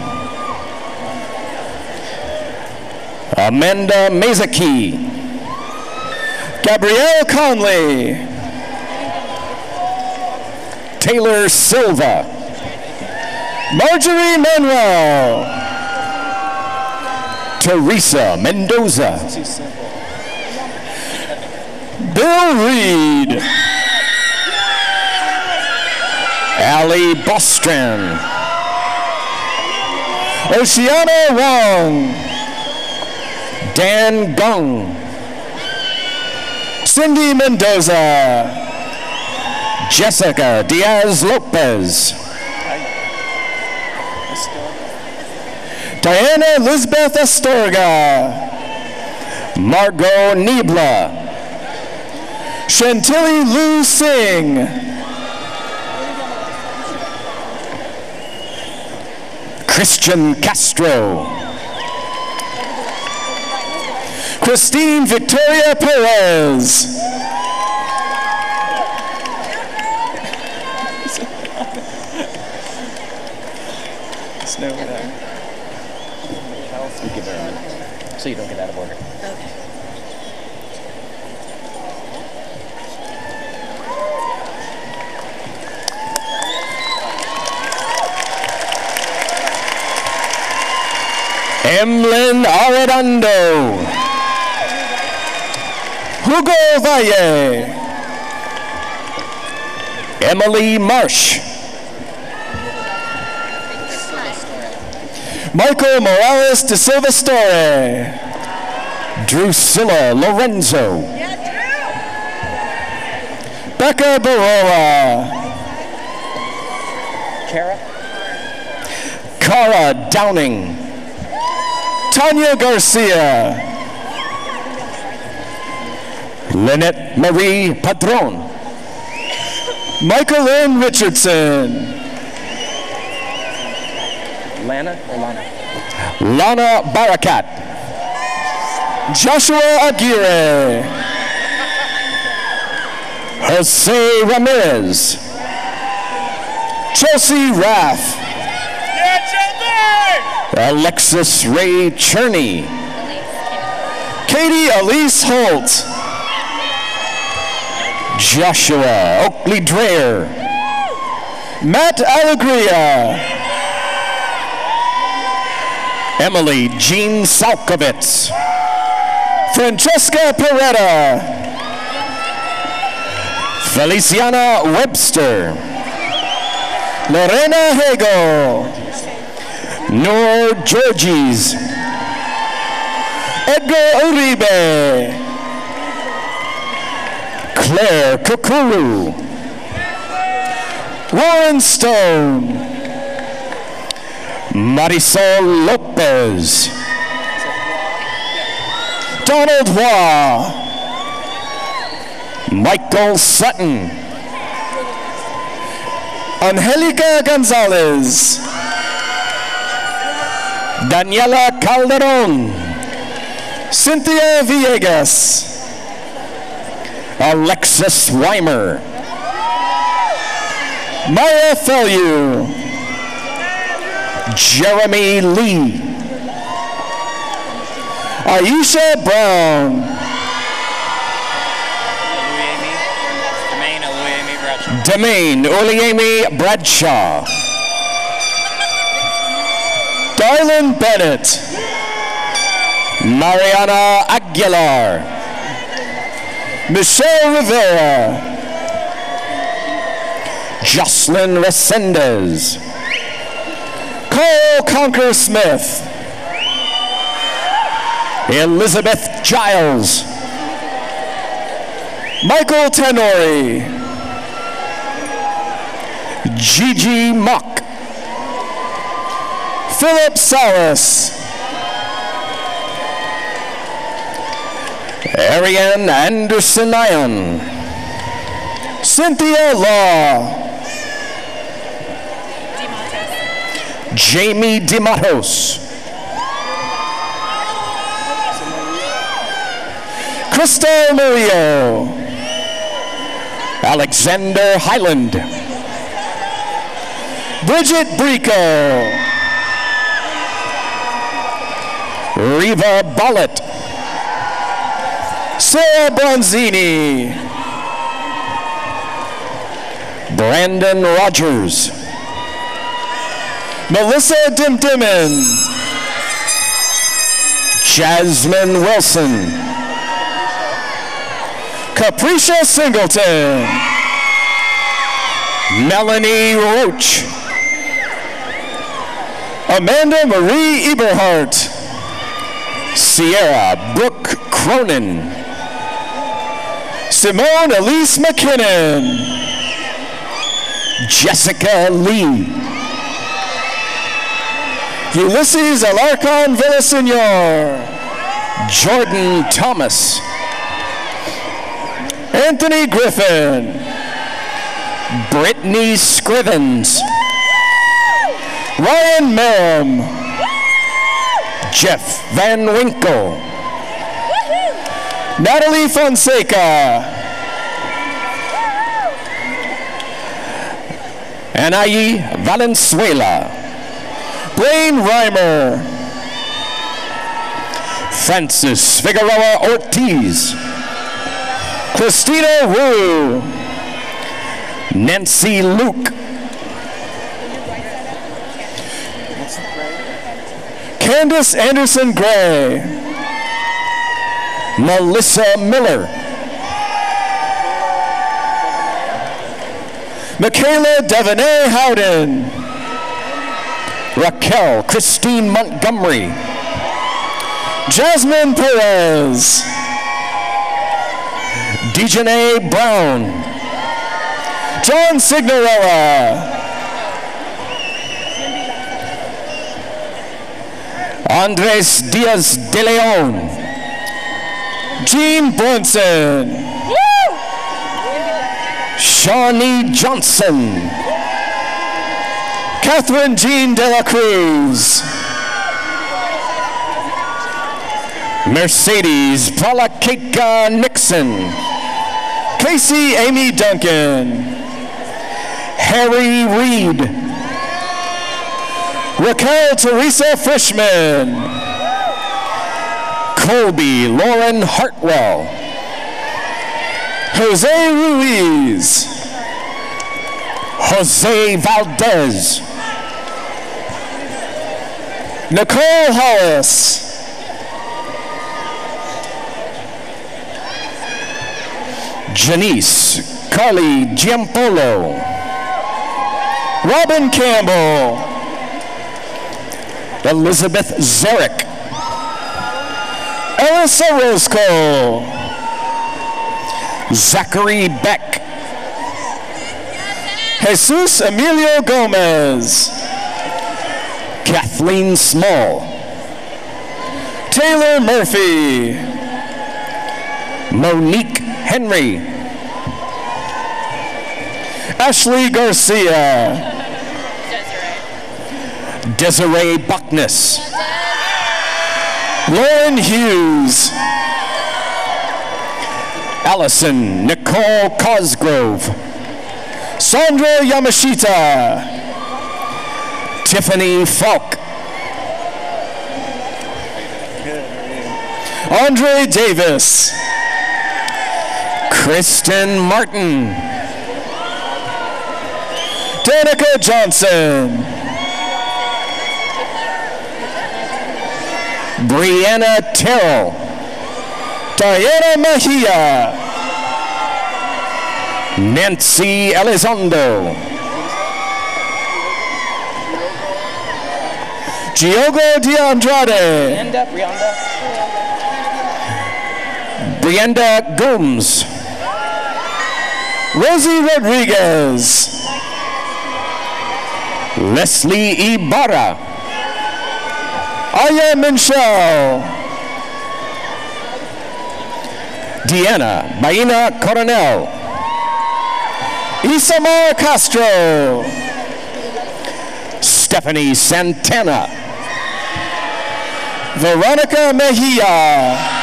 Amanda Mazaki, Gabrielle Conley, Taylor Silva, Marjorie Manuel, Teresa Mendoza, Bill Reed, Ali Bostran, Oceana Wong, Dan Gong, Cindy Mendoza, Jessica Diaz Lopez, Diana Lisbeth Astorga, Margot Niebla, Chantilly Lu Singh, Christian Castro, Christine Victoria Perez, snow there. You give her a minute, so you don't get out of order. Okay. Emlyn Arredondo, Hugo Valle, Emily Marsh, Michael Morales de Silvestore, Drusilla Lorenzo, Becca Barola, Cara Downing, Tanya Garcia, Lynette Marie Padron, Michael Lynn Richardson, Lana or Lana? Lana Barakat, Joshua Aguirre, Jose Ramirez, Chelsea Raff, Alexis Ray Cherney, Katie Elise Holt, Joshua Oakley Dreyer, Matt Alegria, Emily Jean Salkovitz, Francesca Peretta, Feliciana Webster, Lorena Hagel, Noor Georges, Edgar Uribe, Claire Kukuru, Warren Stone, Marisol Lopez, Donald Waugh, Michael Sutton, Angelica Gonzalez, Daniela Calderon, Cynthia Villegas, Alexis Weimer, Maya Fellew, Jeremy Lee. Aisha Brown. Demaine Uliemi Bradshaw. Darlene Bennett. Mariana Aguilar. Michelle Rivera. Jocelyn Resendez. Cole Conker Smith. Elizabeth Giles. Michael Tenori. Gigi Mock. Philip Salas. Ariane Anderson Ion. Cynthia Law. Jamie DeMatos. Crystal Murillo. Alexander Highland. Bridget Brico. Reva Bollett. Sarah Bronzini. Brandon Rogers. Melissa Dimdimin. Jasmine Wilson. Capricia Singleton. Melanie Roach. Amanda Marie Eberhardt. Sierra Brooke Cronin. Simone Elise McKinnon. Jessica Lee. Ulysses Alarcon Villasenor. Jordan Thomas. Anthony Griffin. Brittany Scrivens. Ryan Merrim. Jeff Van Winkle. Natalie Fonseca. Anayi Valenzuela. Blaine Reimer. Francis Figueroa Ortiz. Christina Wu. Nancy Luke. Candace Anderson Gray. Melissa Miller. Michaela Devaney Howden. Raquel Christine Montgomery. Jasmine Perez. Dejanay Brown. John Signorella. Andres Diaz de Leon. Jean Brunson. Shawnee Johnson. Catherine Jean de la Cruz. Mercedes Palakaika Nixon. Casey Amy Duncan. Harry Reed. Raquel Teresa Frischman. Colby Lauren Hartwell. Jose Ruiz. Jose Valdez. Nicole Hollis. Janice Carly Giampolo. Robin Campbell. Elizabeth Zarek. Elisa Roscoe. Zachary Beck. Jesus Emilio Gomez. Kathleen Small. Taylor Murphy. Monique Henry. Ashley Garcia. Desiree Buckness. Lauren Hughes. Allison Nicole Cosgrove. Sandra Yamashita. Tiffany Falk. Andre Davis. Kristen Martin. Danica Johnson. Brianna Terrell. Diana Mejia. Nancy Elizondo. Giogo de Andrade. Brianda Gomes. Rosie Rodriguez. Leslie Ibarra. Aya Minchel. Deanna Baina Coronel. Isamar Castro. Stephanie Santana. Veronica Mejia.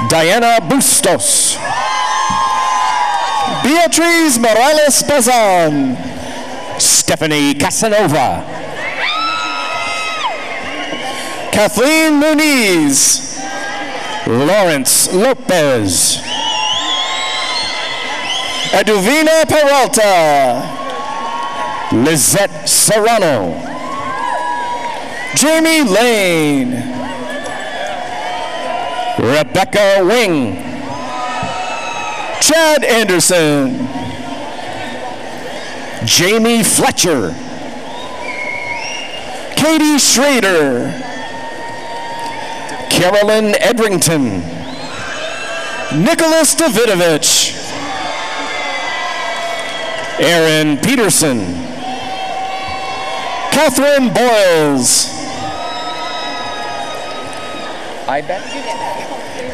Diana Bustos. Beatriz Morales Bazan. Stephanie Casanova. Kathleen Muniz. Lawrence Lopez. Eduvina Peralta. Lizette Serrano. Jamie Lane. Rebecca Wing. Chad Anderson. Jamie Fletcher. Katie Schrader. Carolyn Edrington. Nicholas Davidovich. Aaron Peterson. Catherine Boyles.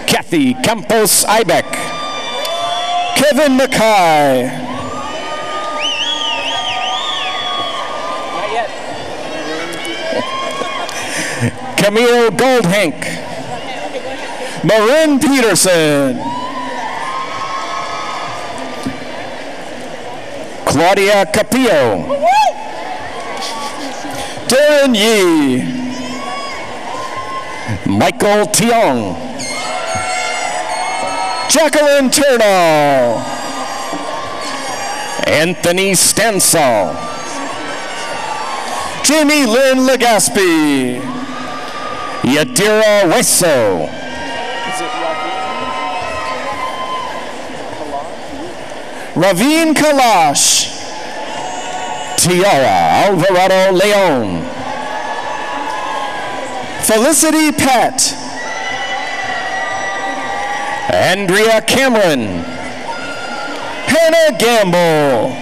Kathy Campos Ibeck. Kevin Mackay. Camille Goldhank. Marin Peterson. Claudia Capillo. Darren Yee. Michael Tiong. Jacqueline Turnall. Anthony Stansall. Jamie Lynn Legaspi. Yadira Weso. Raveen Kalash. Tiara Alvarado Leon. Felicity Pat. Andrea Cameron. Hannah Gamble.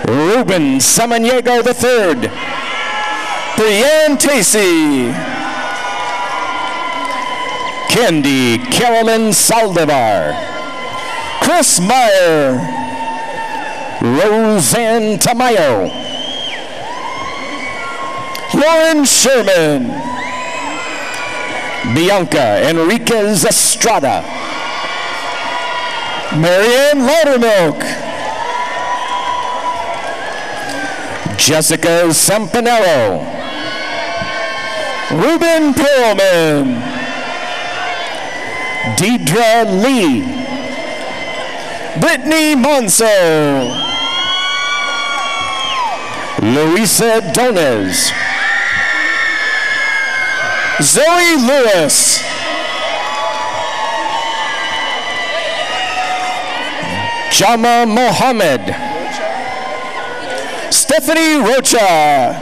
Ruben Samaniego III. Brianne Tacey. Candy Carolyn Saldivar. Chris Meyer. Roseanne Tamayo. Lauren Sherman. Bianca Enriquez Estrada. Marianne Loudermilk. Jessica Sampanello. Ruben Perlman. Deidre Lee. Brittany Monso. Luisa Donez. Zoe Lewis. Jama Mohammed. Stephanie Rocha.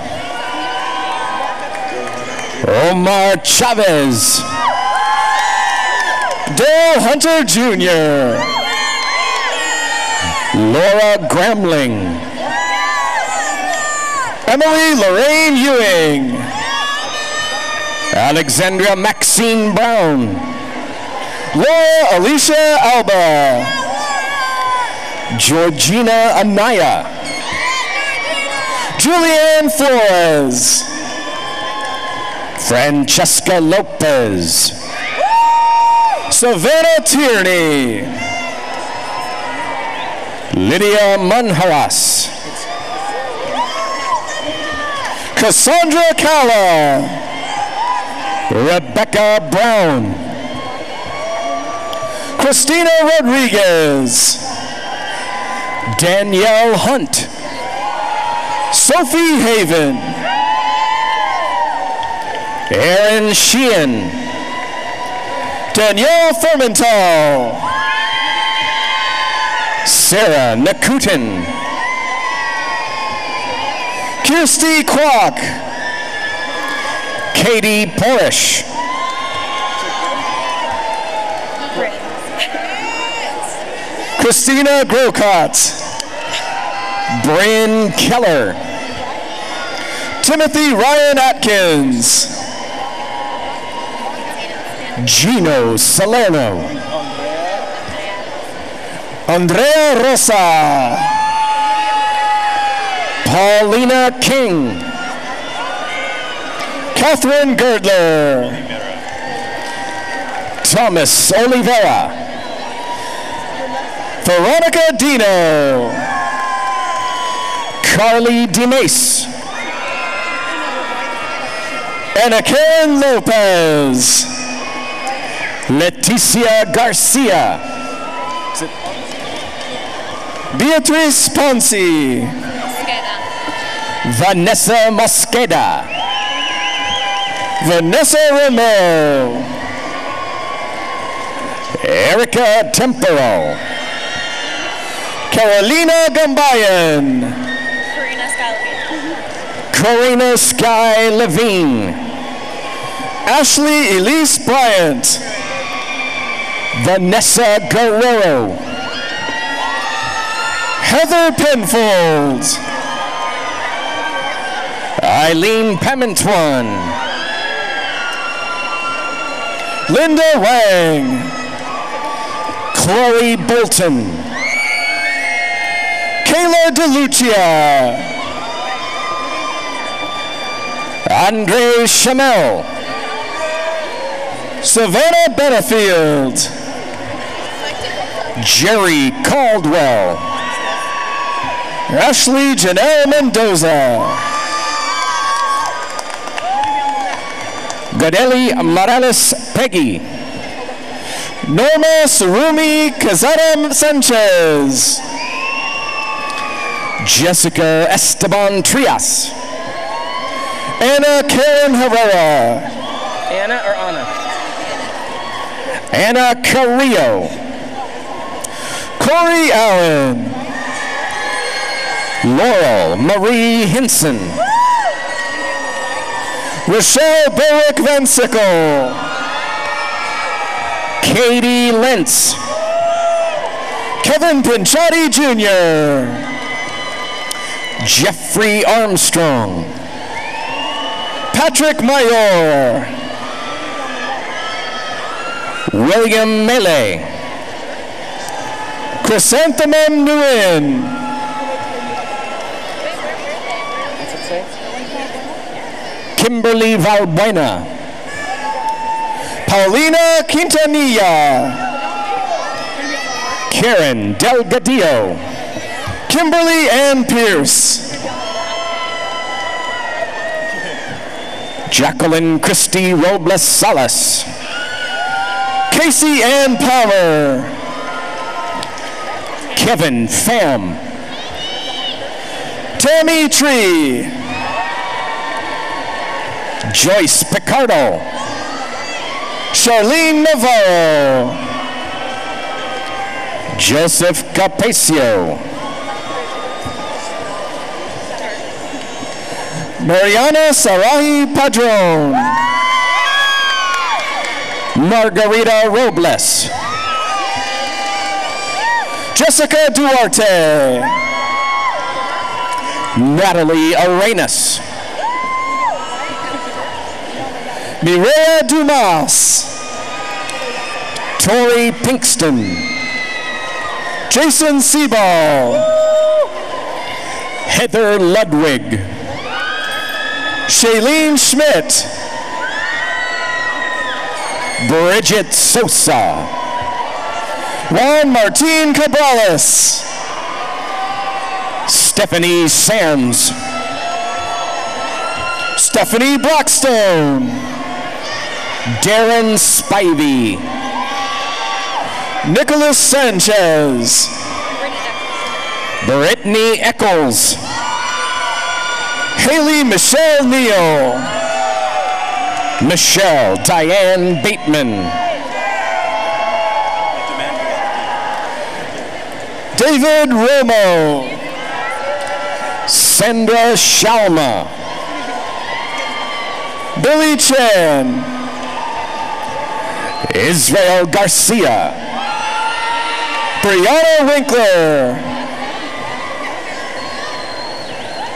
Omar Chavez. Dale Hunter Jr. Laura Gramling. Emily Lorraine Ewing. Alexandria Maxine Brown. Laura Alicia Alba. Georgina Anaya. Julianne Flores. Francesca Lopez. Savannah Tierney. Lydia Manharas, Cassandra Calla, Rebecca Brown, Christina Rodriguez, Danielle Hunt, Sophie Haven, Erin Sheehan, Danielle Fermental, Sarah Nakutin, Kirsty Kwok, Katie Porish, Christina Grocott, Bryn Keller, Timothy Ryan Atkins, Gino Salerno, Andrea Rosa, Paulina King, Catherine Girdler, Thomas Oliveira, Veronica Dino, Carly DeMace, Anna Karen Lopez, Leticia Garcia, Beatrice Ponce, Vanessa Mosqueda, Vanessa Romero, Erica Tempero, Carolina Gambayan, Corina Sky Levine, Ashley Elise Bryant, Vanessa Guerrero, Heather Penfold, Eileen Pamantuan, Linda Wang, Chloe Bolton, Kayla DeLucia, Andre Chamel, Savannah Benefield, Jerry Caldwell, Ashley Janelle Mendoza, Gadeli Morales Peggy, Norma Sarumi Cazada Sanchez, Jessica Esteban Trias, Anna Karen Herrera, Anna or Anna? Anna Carrillo, Corey Allen, Laurel Marie Hinson, Rochelle Berwick Van Sickle, Katie Lentz, Kevin Pinchatti Jr., Jeffrey Armstrong, Patrick Mayor, William Mele, Chrysanthemum Nguyen, Kimberly Valbuena, Paulina Quintanilla, Karen Delgadillo, Kimberly Ann Pierce, Jacqueline Christie Robles Salas, Casey Ann Palmer, Kevin Pham, Tammy Tree, Joyce Picardo, Charlene Navarro, Joseph Capacio, Mariana Sarahi Padron, Margarita Robles, Jessica Duarte, Natalie Arenas, Mireya Dumas, Tori Pinkston, Jason Sebal, Heather Ludwig, Shailene Schmidt, Bridget Sosa, Juan Martin Cabrales, Stephanie Sands. Stephanie Blackstone. Darren Spivey. Nicholas Sanchez. Brittany Eccles. Haley Michelle Neal. Michelle Diane Bateman. David Romo. Sandra Shalma. Billy Chan. Israel Garcia. Brianna Winkler.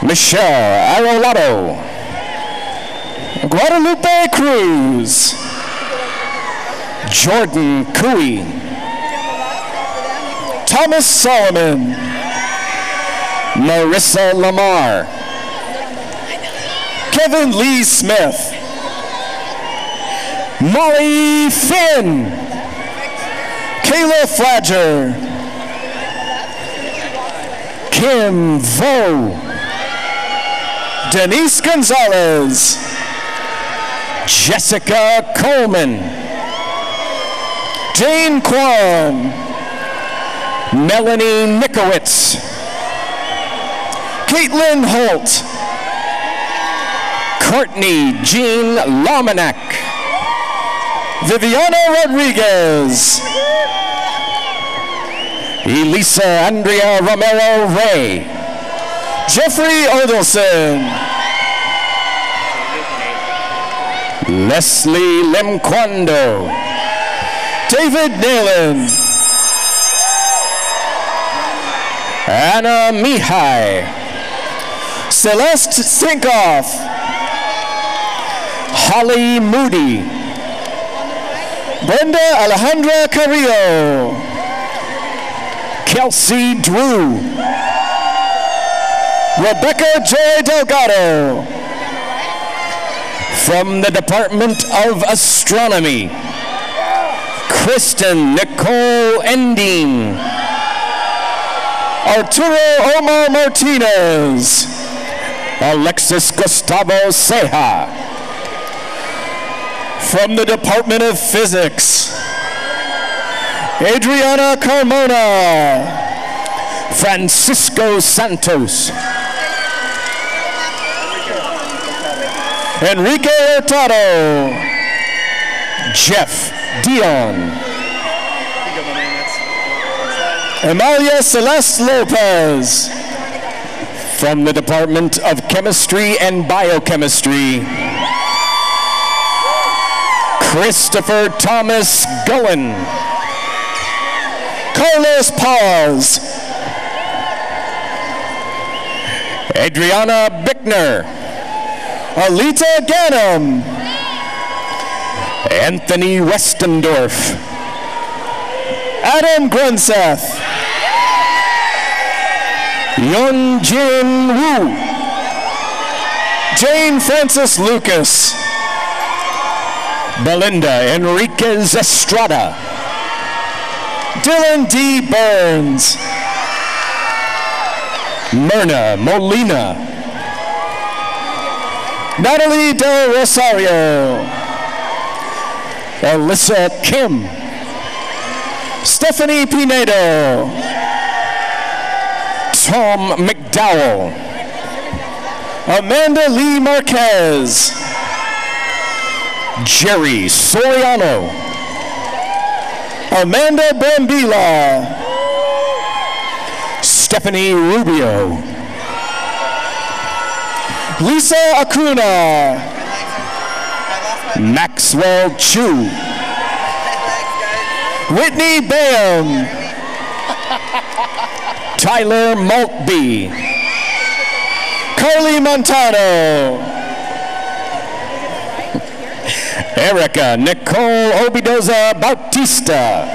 Michelle Arolado. Guadalupe Cruz. Jordan Cooey. Thomas Solomon. Marissa Lamar. Kevin Lee Smith. Molly Finn. Kayla Fladger. Kim Vo. Denise Gonzalez. Jessica Coleman. Jane Kwan. Melanie Nikowitz. Caitlin Holt. Courtney Jean Lomanak. Viviana Rodriguez. Elisa Andrea Romero Ray. Jeffrey Odelson. Leslie Lemquando. David Nalen. Anna Mihai. Celeste Sinkoff. Holly Moody. Brenda Alejandra Carrillo. Kelsey Drew. Rebecca Joy Delgado. From the Department of Astronomy, Kristen Nicole Ending. Arturo Omar Martinez. Alexis Gustavo Ceja. From the Department of Physics, Adriana Carmona. Francisco Santos. Enrique Hurtado. Jeff Dion. Amalia Celeste Lopez. From the Department of Chemistry and Biochemistry, Christopher Thomas Gullen. Carlos Paz. Adriana Bickner. Alita Ganem. Anthony Westendorf. Adam Grunseth. Yun Jin Woo. Jane Francis Lucas. Belinda Enriquez Estrada. Dylan D. Burns. Myrna Molina. Natalie Del Rosario. Alyssa Kim. Stephanie Pinedo. Tom McDowell. Amanda Lee Marquez. Jerry Soriano. Amanda Brambila. Stephanie Rubio. Lisa Acuna. Maxwell Chu. Whitney Bam. Tyler Maltby. Carly Montano. Erica Nicole Obidoza Bautista.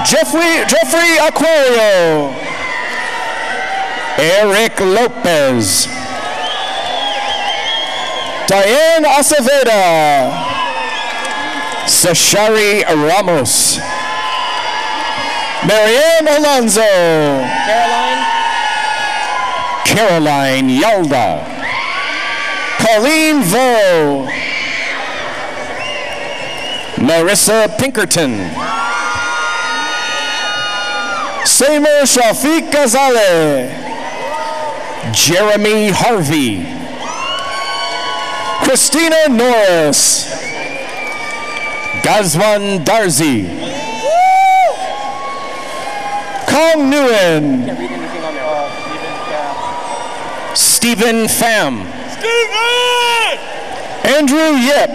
Jeffrey Aquario. Eric Lopez. Diane Aceveda. Sashari Ramos. Marianne Alonzo. Caroline. Caroline Yalda, Colleen Vo, Marissa Pinkerton, Seymour Shafiq Ghazaleh, Jeremy Harvey, Christina Norris, Gazwan Darzi, Kong Nguyen, Stephen Pham, Andrew Yip,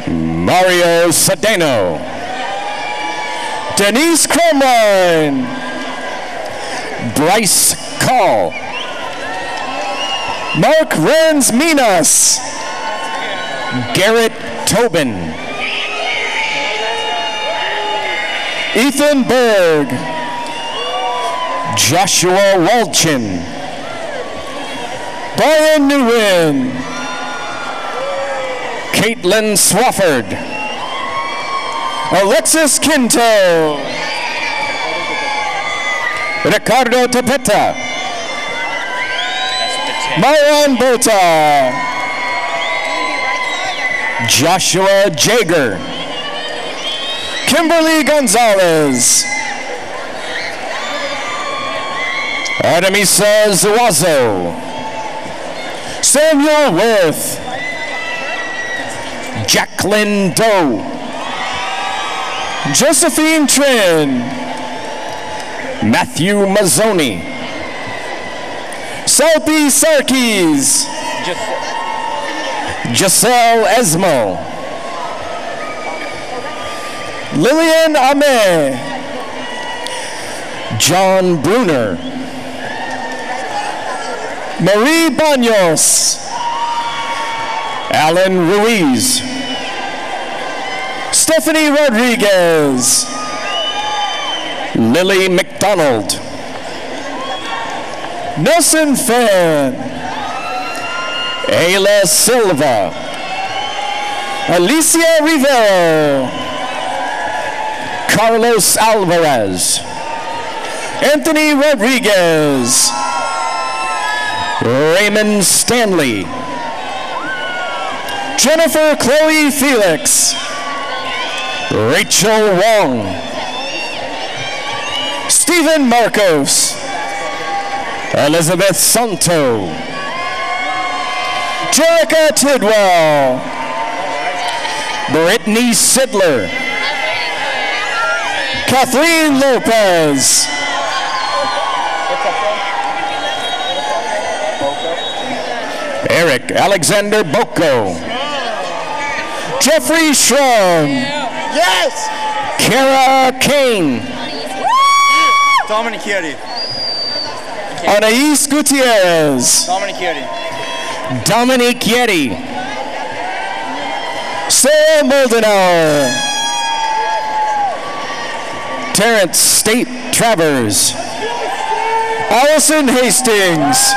Mario Cedeno, Denise Cromline, Bryce Call, Mark Renz Minas, Garrett Tobin, Ethan Berg, Joshua Walchin, Brian Nguyen, Caitlin Swafford, Alexis Quinto, Ricardo Tapeta, Myron Bota, Joshua Jager, Kimberly Gonzalez, Artemisa Zuazo, Samuel Worth, Jacqueline Doe, Josephine Trin, Matthew Mazzoni, Salpi Sarkis, Giselle Esmo, Lillian Ame, John Bruner, Marie Baños, Alan Ruiz, Stephanie Rodriguez, Lily McDonald, Nelson Fan, Ayla Silva, Alicia Rivero, Carlos Alvarez, Anthony Rodriguez, Raymond Stanley, Jennifer Chloe Felix, Rachel Wong, Stephen Marcos, Elizabeth Santo, Jerica Tidwell, Brittany Sidler, Kathleen Lopez, Eric Alexander Boko, Jeffrey Schramm, Yes! Kara Kane, Dominic Chiari. Anais Gutierrez, Dominic Chiari. Dominic Yeti, Sarah Moldenauer, Terrence State Travers, Allison Hastings,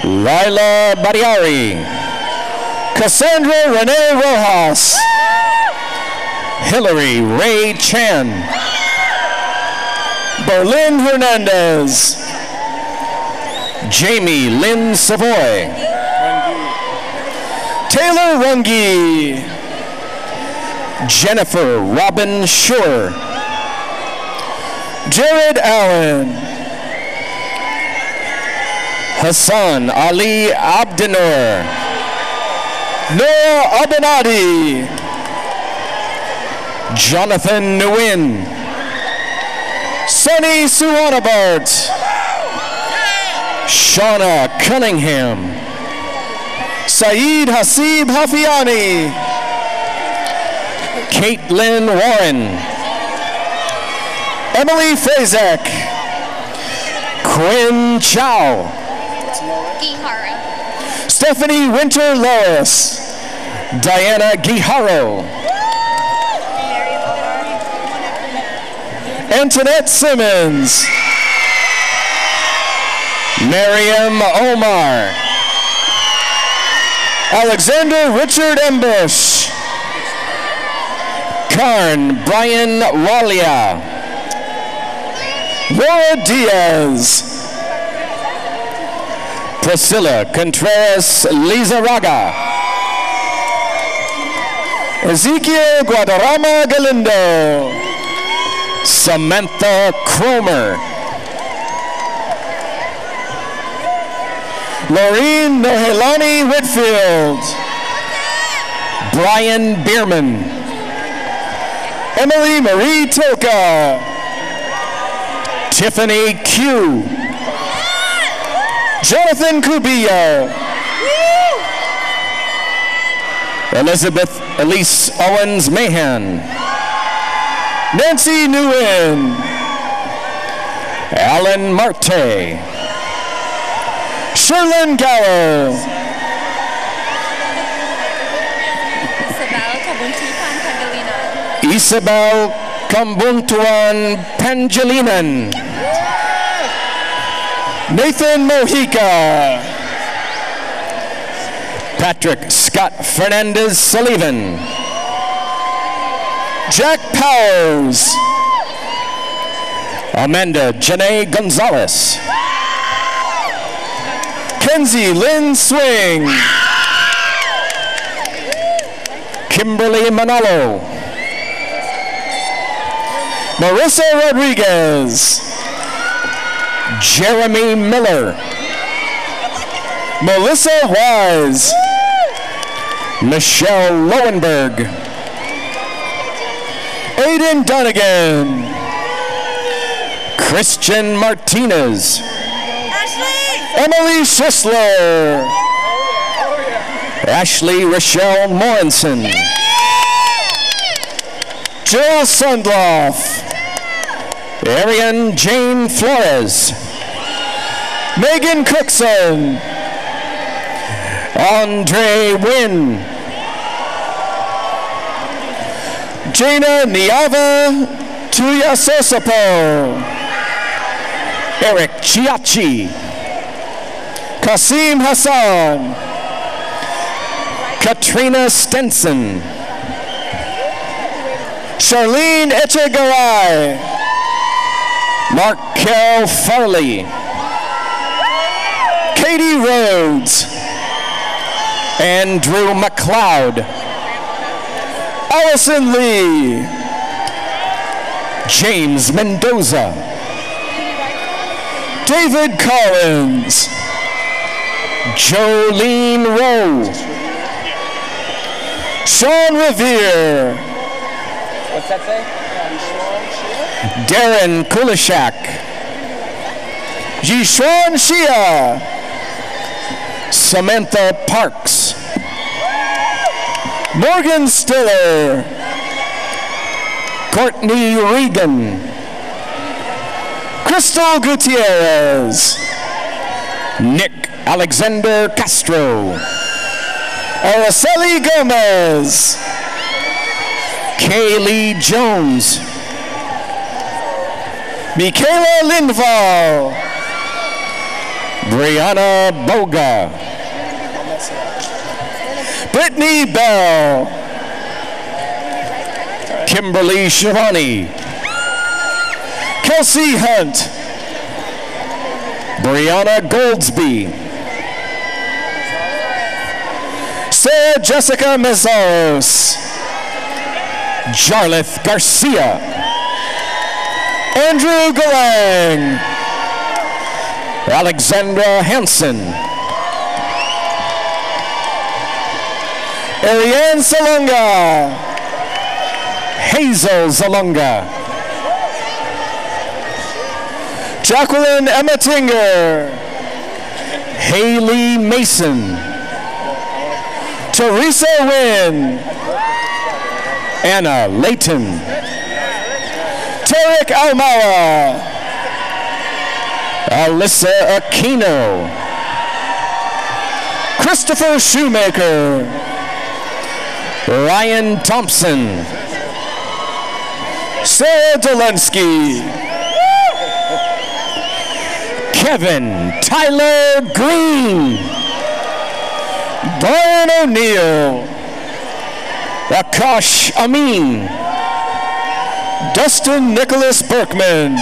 Lila Bariari, Cassandra Renee Rojas, Hillary Ray Chan, Berlin Hernandez, Jamie Lynn Savoy, Taylor Runge, Jennifer Robin Shore, Jared Allen, Hassan Ali Abdinur, Noah Abenadi, Jonathan Nguyen, Sunny Suwanabart, Shauna Cunningham, Saeed Hasib Hafiani, Caitlin Warren, Emily Frazek, Quinn Chow, Stephanie Winter Lois, Diana Guijaro, Antoinette Simmons, Miriam Omar, Alexander Richard Embush, Karn Brian Walia, Laura Diaz. Priscilla Contreras Lizarraga. Ezekiel Guadarrama Galindo. Samantha Cromer. Laureen Nohelani Whitfield. Brian Bierman. Emily Marie Tilka. Tiffany Q. Jonathan Cubillo. Elizabeth Elise Owens Mahan. Nancy Nguyen. Alan Marte. Sherlyn Gallo. Isabel Kambuntuan Pangilinan. Nathan Mojica. Patrick Scott Fernandez Sullivan. Jack Powers. Amanda Janae Gonzalez. Kenzie Lynn Swing. Kimberly Manalo. Marissa Rodriguez. Jeremy Miller. Melissa Wise. Michelle Lowenberg. Aiden Donegan. Christian Martinez. Emily Schisler. Ashley Rochelle Morenson. Jill Sundloff. Ariane Jane Flores. Megan Cookson. Andre Wynn. Jana Niava Tuyasosopo. Eric Chiachi. Kasim Hassan. Katrina Stenson. Charlene Echegaray. Markel Farley. Katie Rhodes. Andrew McLeod. Allison Lee. James Mendoza. David Collins. Jolene Rowe. Sean Revere. What's that say? Darren Kulishak. Jishuan Shia. Samantha Parks. Morgan Stiller. Courtney Regan. Crystal Gutierrez. Nick Alexander Castro. Araceli Gomez. Kaylee Jones. Michaela Lindvall. Brianna Boga. Brittany Bell. Kimberly Shivani. Kelsey Hunt. Brianna Goldsby. Sarah Jessica Mezaros. Jarleth Garcia. Andrew Galang. Alexandra Hansen. Ariane Salonga. Hazel Zalonga. Jacqueline Emmetinger. Haley Mason. Teresa Wynn. Anna Layton. Tarek Almara. Alyssa Aquino. Christopher Shoemaker. Ryan Thompson. Sarah Dolensky. Kevin Tyler Green. Brian O'Neill. Akash Amin. Dustin Nicholas Berkman.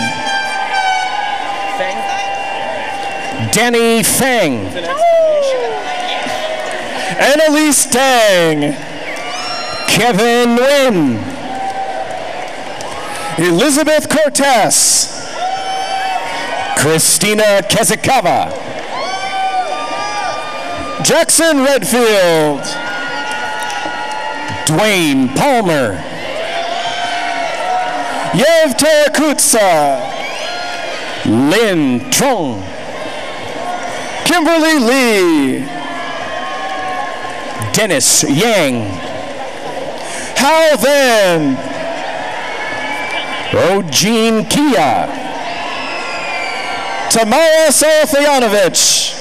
Danny Fang. Annalise Tang. Kevin Nguyen. Elizabeth Cortez. Christina Kezikava. Jackson Redfield. Dwayne Palmer. Yev Terakutsa. Lin Trong. Kimberly Lee. Dennis Yang. Hal Van. Eugene Kia. Tamara Sofyanovich.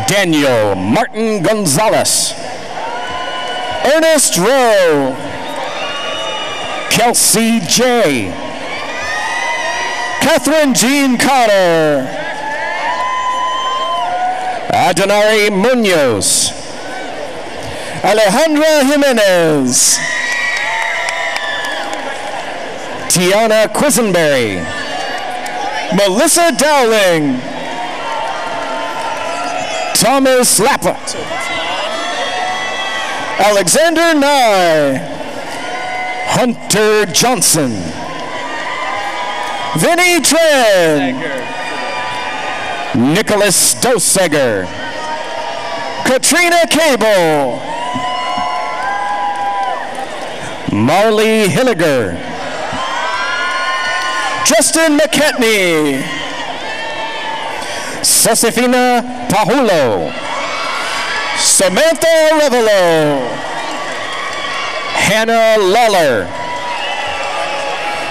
Daniel Martin Gonzalez. Ernest Rowe. Kelsey J. Catherine Jean Connor. Adenari Munoz. Alejandra Jimenez. Tiana Quisenberry. Melissa Dowling. Thomas Lappert. Alexander Nye. Hunter Johnson. Vinnie Tran. Nicholas Doseger. Katrina Cable. Marley Hilliger. Justin McKetney. Josefina Pajulo. Samantha Revelo. Hannah Lawler.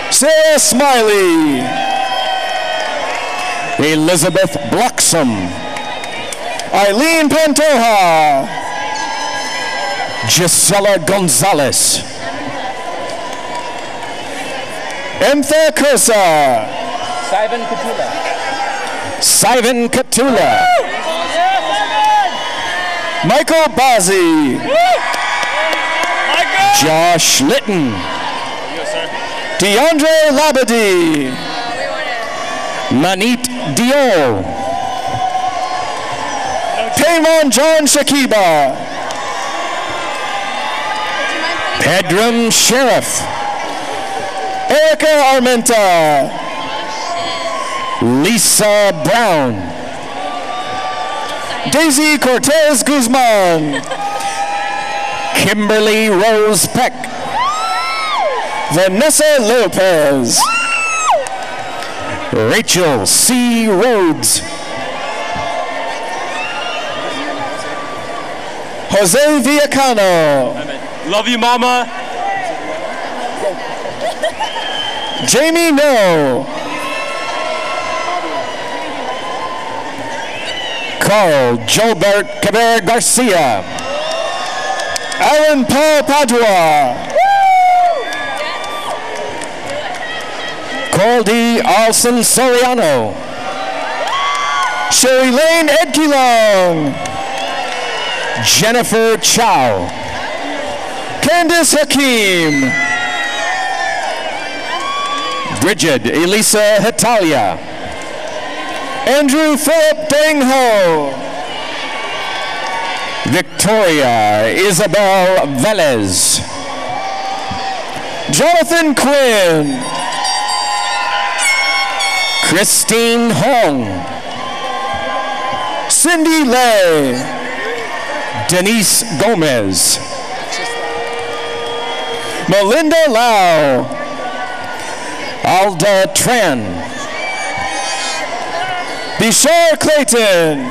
Sarah Smiley. Elizabeth Bloxam. Eileen Pantoja. Gisela Gonzalez. Emtha Kursa. Simon Katula. Simon Katula. Michael Bazzi. Josh Litton. DeAndre Labadie. Manit Dior. Taymon John Shakiba. Pedram Sheriff. Erica Armenta. Lisa Brown. Daisy Cortez Guzman. Kimberly Rose Peck. Vanessa Lopez. Rachel C. Rhodes. Jose Villacano. Love you, mama. Jamie No. Carl Gilbert Cabrera Garcia. Alan Paul Padua. Coldy Alson Soriano. Sherry Lane Edkilong. Jennifer Chow. Candice Hakeem. Bridget Elisa Hitalia. Andrew Philip Deng Ho. Victoria Isabel Velez. Jonathan Quinn. Christine Hong. Cindy Lay. Denise Gomez. Melinda Lau. Alda Tran. Bishar Clayton.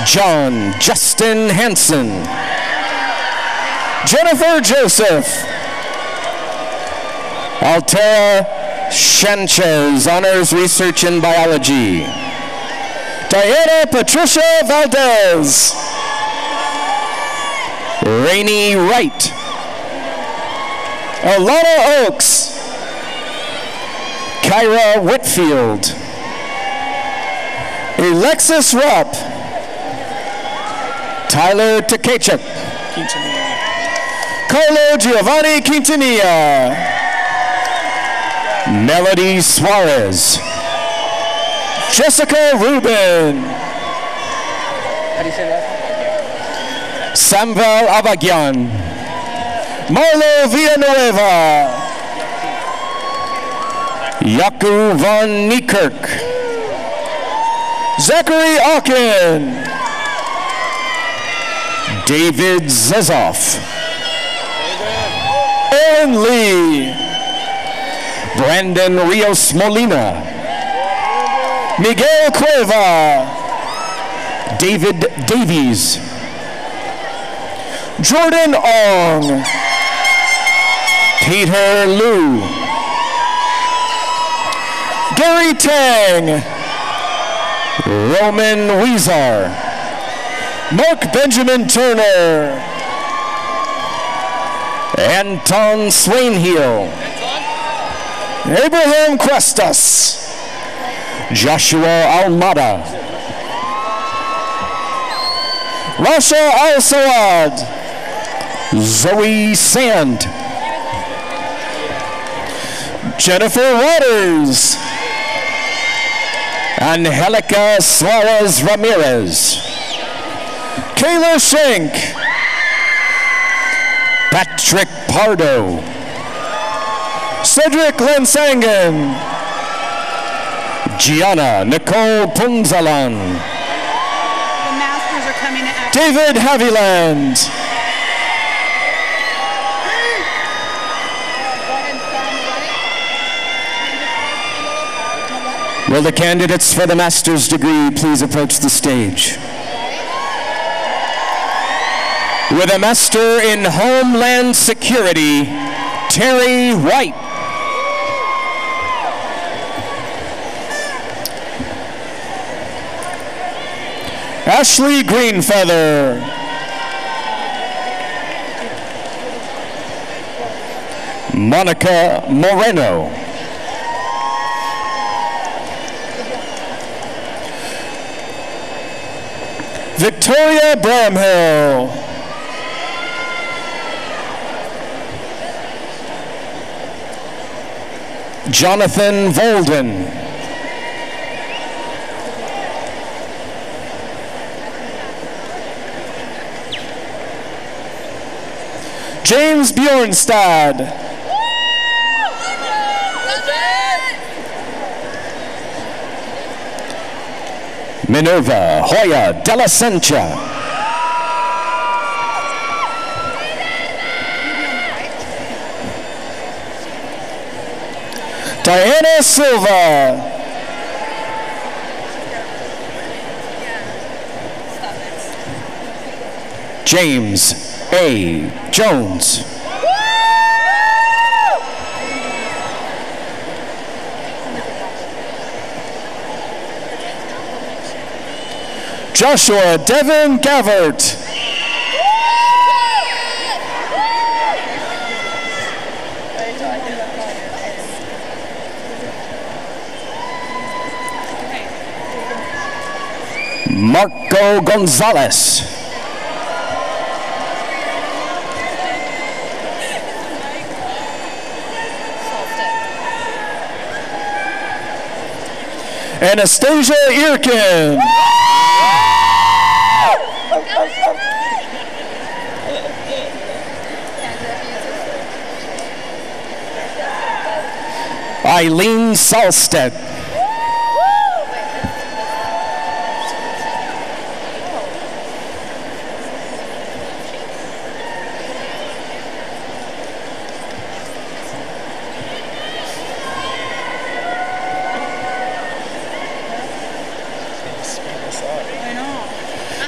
John Justin Hansen. Jennifer Joseph. Altera Sanchez, Honors Research in Biology. Diana Patricia Valdez. Rainey Wright. Alana Oaks. Kyra Whitfield. Alexis Rupp. Tyler Takachuk. Carlo Giovanni Quintanilla. Melody Suarez. Jessica Rubin. How do you say that? Samvel Abagyan. Marlo Villanueva. Yaku von Niekirk. Zachary Akin. David Zezoff. Aaron Lee. Brandon Rios Molina. Miguel Cueva. David Davies. Jordan Ong. Peter Liu. Gary Tang. Roman Weezar. Mark Benjamin Turner. Anton Swainhill. Abraham Cuestas. Joshua Almada. Rasha Al-Sawad. Zoe Sand. Jennifer Waters. Angelica Suarez Ramirez. Kayla Schenk. Patrick Pardo. Cedric Lensangan. Gianna Nicole Punzalan. The masters are coming to act. David Haviland. Will the candidates for the master's degree please approach the stage? With a master in Homeland Security, Terry White. Ashley Greenfeather. Monica Moreno. Victoria Bramhill. Jonathan Volden. James Bjornstad. Minerva Hoya de la Sencha. Diana Silva. James A. Jones. Joshua Devin Gavert. Marco Gonzalez. Anastasia Irkin. Eileen Salstead.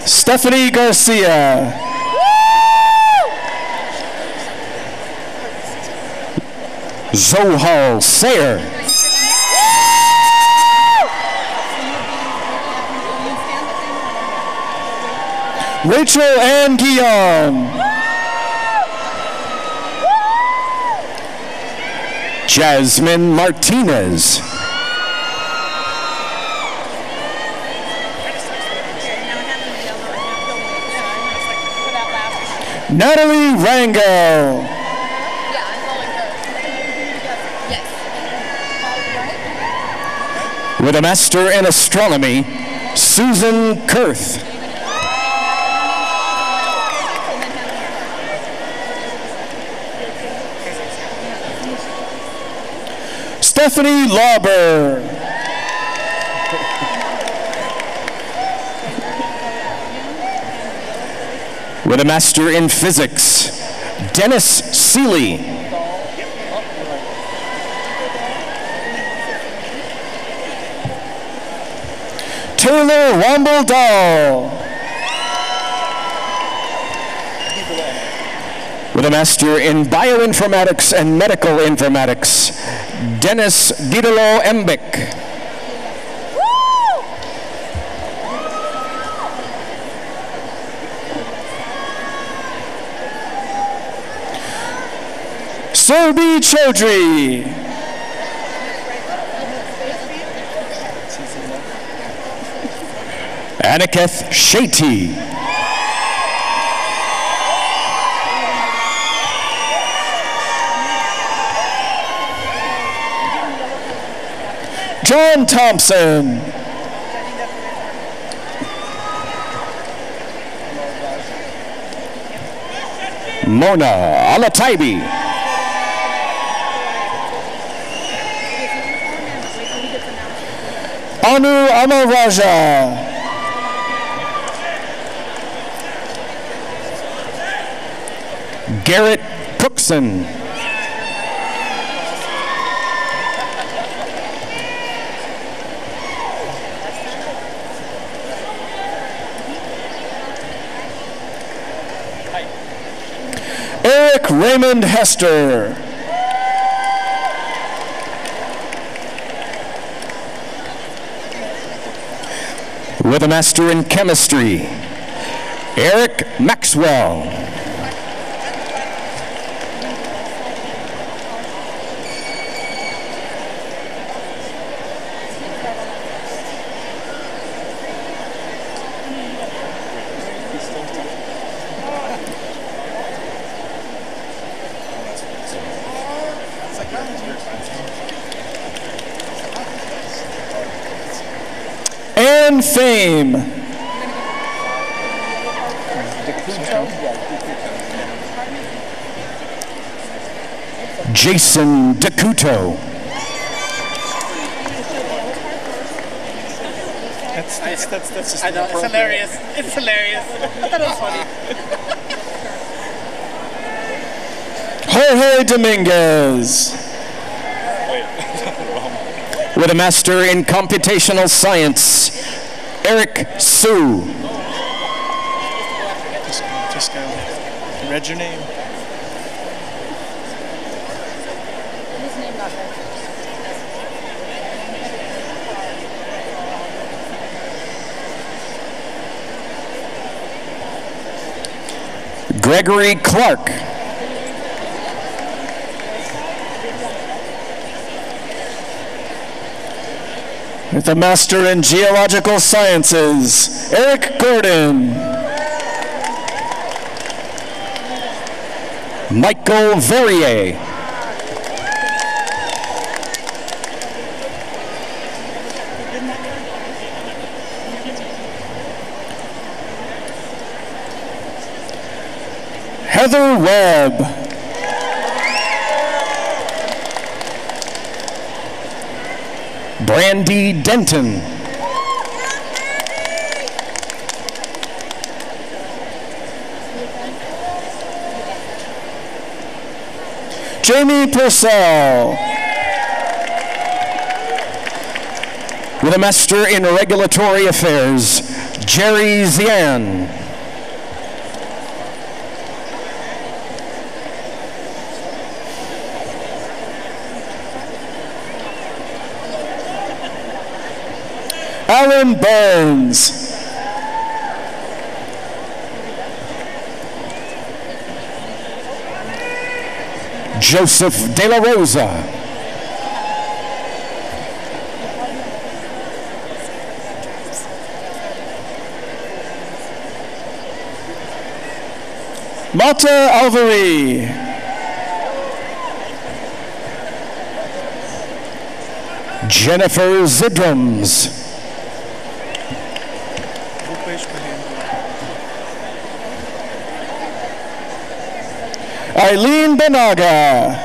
Stephanie Garcia. Zohal Sayer. Rachel Ann Guillaume. Jasmine Martinez. Natalie Rango. With a Master in Astronomy, Susan Kurth. Stephanie Lauber. With a Master in Physics, Dennis Seeley. Taylor Wamble-Dahl. With a Master in Bioinformatics and Medical Informatics, Dennis Diderot Embeck. Surbi Chaudhry. Aniketh Shetty. John Thompson. Mona Alataibi. Anu Amaraja. Garrett Cookson. Eric Raymond Hester. With a Master in Chemistry, Eric Maxwell. Ann Fame. Jason Decuto. That's just I know, it's hilarious. It's hilarious. I thought it was funny. Jorge Dominguez. With a Master in Computational Science, Eric Sue. Just go. Read your name. Gregory Clark. With a Master in Geological Sciences, Eric Gordon. Michael Verrier. Heather Webb. Brandy Denton. Jamie Purcell. With a Master in Regulatory Affairs, Jerry Zian. Alan Burns. Joseph De La Rosa. Mata Alvari. Jennifer Zidrums. Eileen Benaga.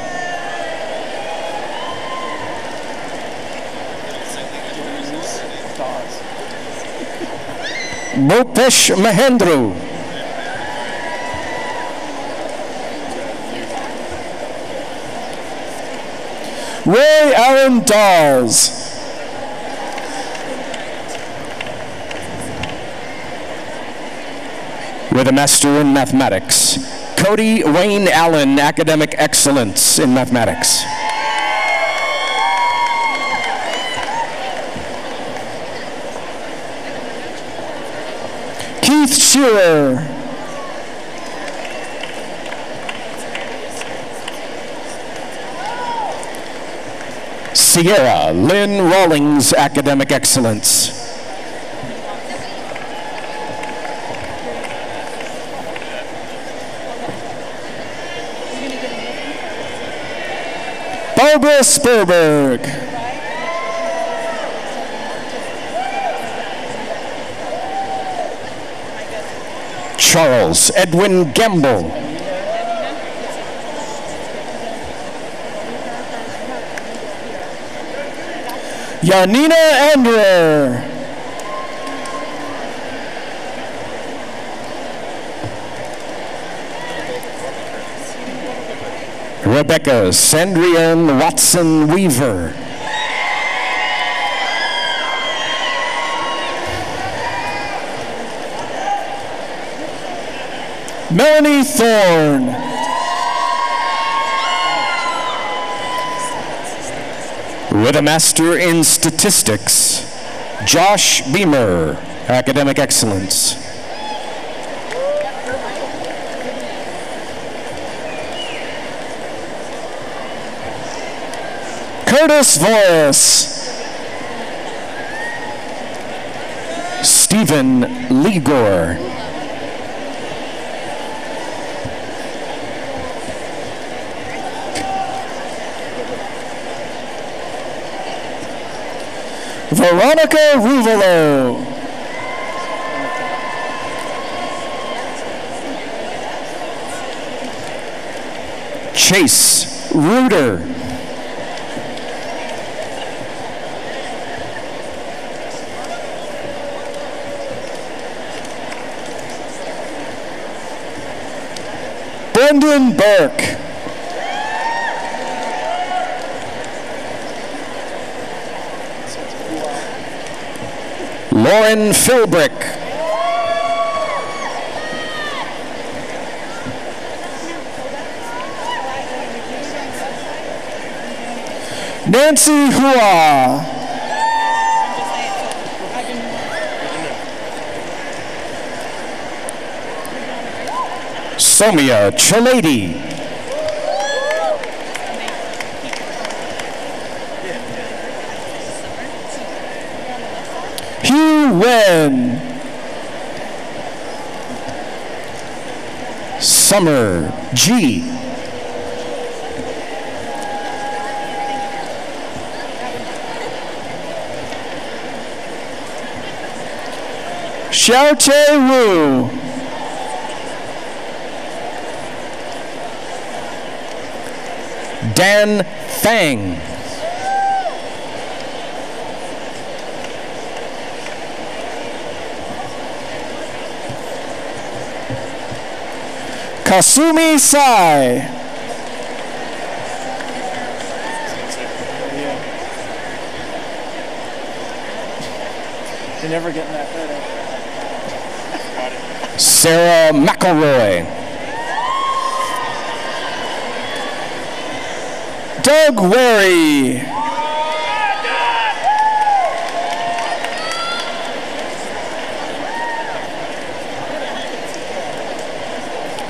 Mopesh Mahendru. Ray Aaron Dawes. With a Master in Mathematics, Cody Wayne Allen, Academic Excellence in Mathematics. Keith Shearer. Sierra Lynn Rawlings, Academic Excellence. Barbara Spurberg. Charles Edwin Gamble. Yanina Andrer. Rebecca Sandrian Watson Weaver. Melanie Thorne. With a Master in Statistics, Josh Beamer, Academic Excellence. Curtis Voris. Stephen Ligor. Veronica Ruvolo. Chase Reuter. Brendan Burke. Lauren Philbrick. Nancy Hua. Somia Chalady. Hugh Wen. Summer G. Xiaoche Wu. Dan Fang. Kasumi Sai. You're never getting that photo. Sarah McElroy. Doug Wary.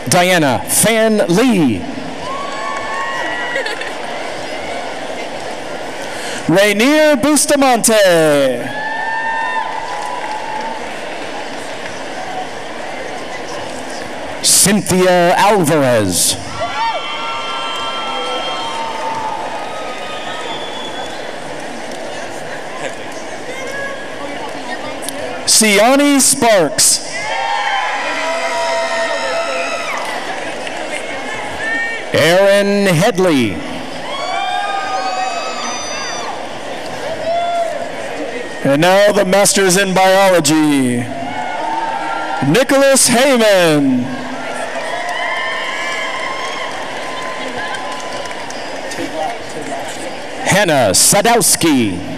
Diana Fan Lee. Rainier Bustamante. Cynthia Alvarez. Siani Sparks. Aaron Headley. And now the Masters in Biology. Nicholas Heyman. Hannah Sadowski.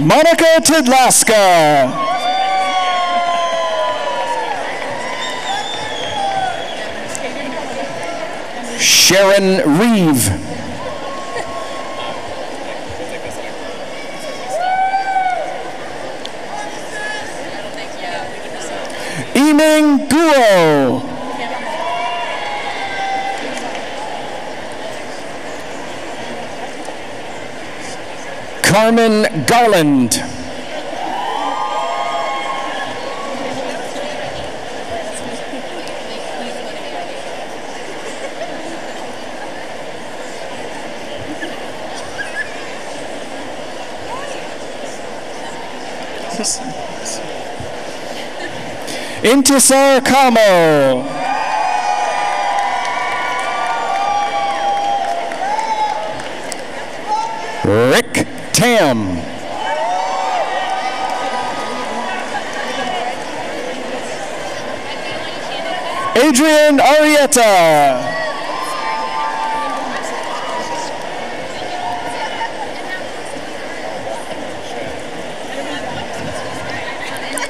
Monica Tidlaska. Sharon Reeve. Ening Guo. Carmen Garland. Intisar Kamo. Rick Tam. Adrian Arietta.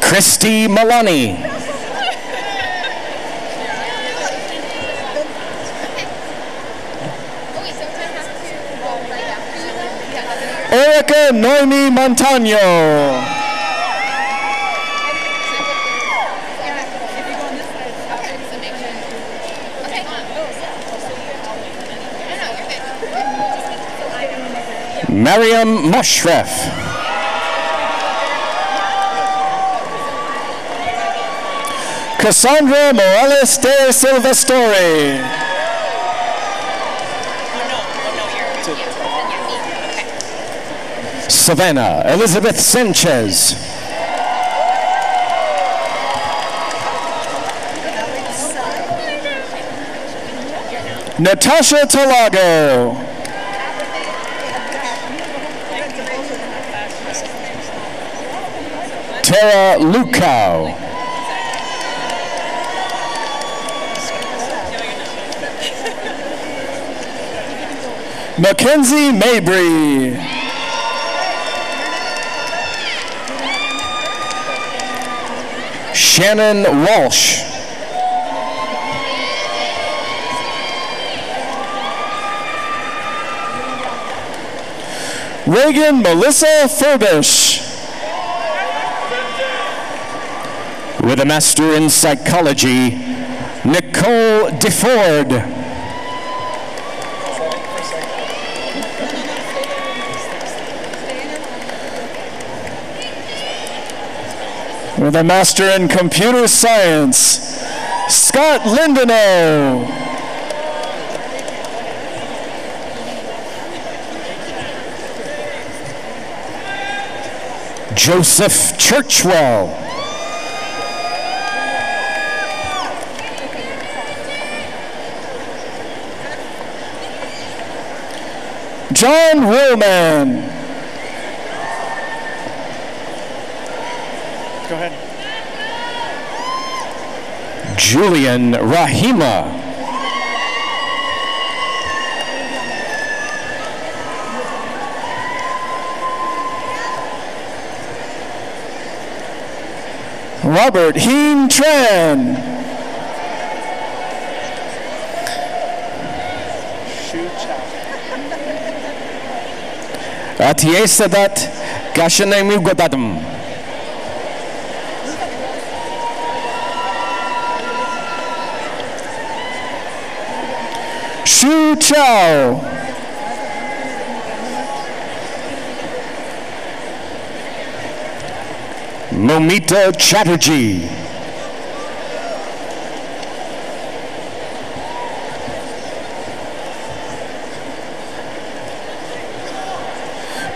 Christy Malani. Erica Noemi Montano. Mariam Mushref. Cassandra Morales de Silvestori. Savannah Elizabeth Sanchez. Natasha Talago. Tara Lukau. Mackenzie Mabry. Shannon Walsh. Reagan Melissa Furbish. With a Master in Psychology, Nicole DeFord. With a Master in Computer Science, Scott Lindenau. Joseph Churchwell. John Woolman. Go ahead. Julian Rahima. Robert Heen Tran. Atiesadat Gashanemi Godadam. Shu Chao. Momita Chatterjee.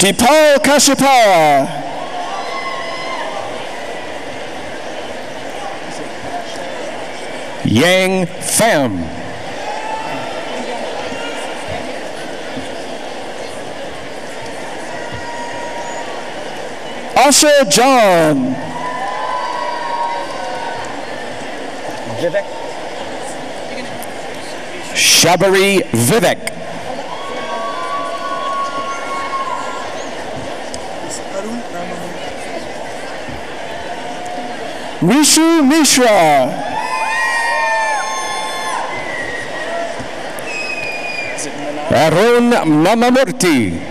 Dipal Kashipara. Yang Pham. Asha John. Vivek. Shabari Vivek. Rishu Mishra. Arun Mamamurti.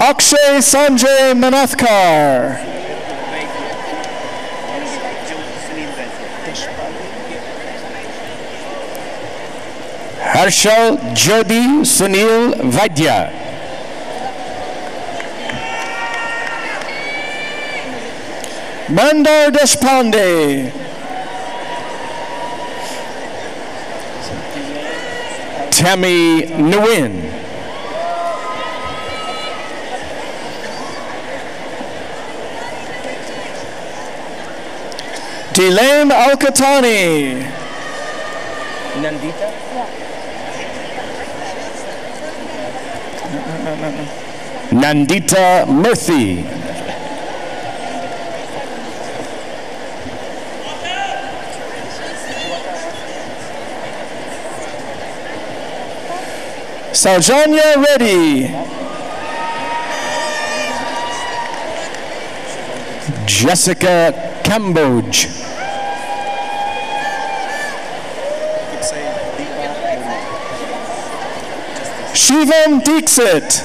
Akshay Sanjay Manathkar. Harshal Jyoti Sunil Vaidya. Mandar Deshpande. Tammy Nguyen. Dilem Alkatani. Nandita? Nandita Murthy. Saujanya Reddy. Jessica Cambodge. Shivam Dixit.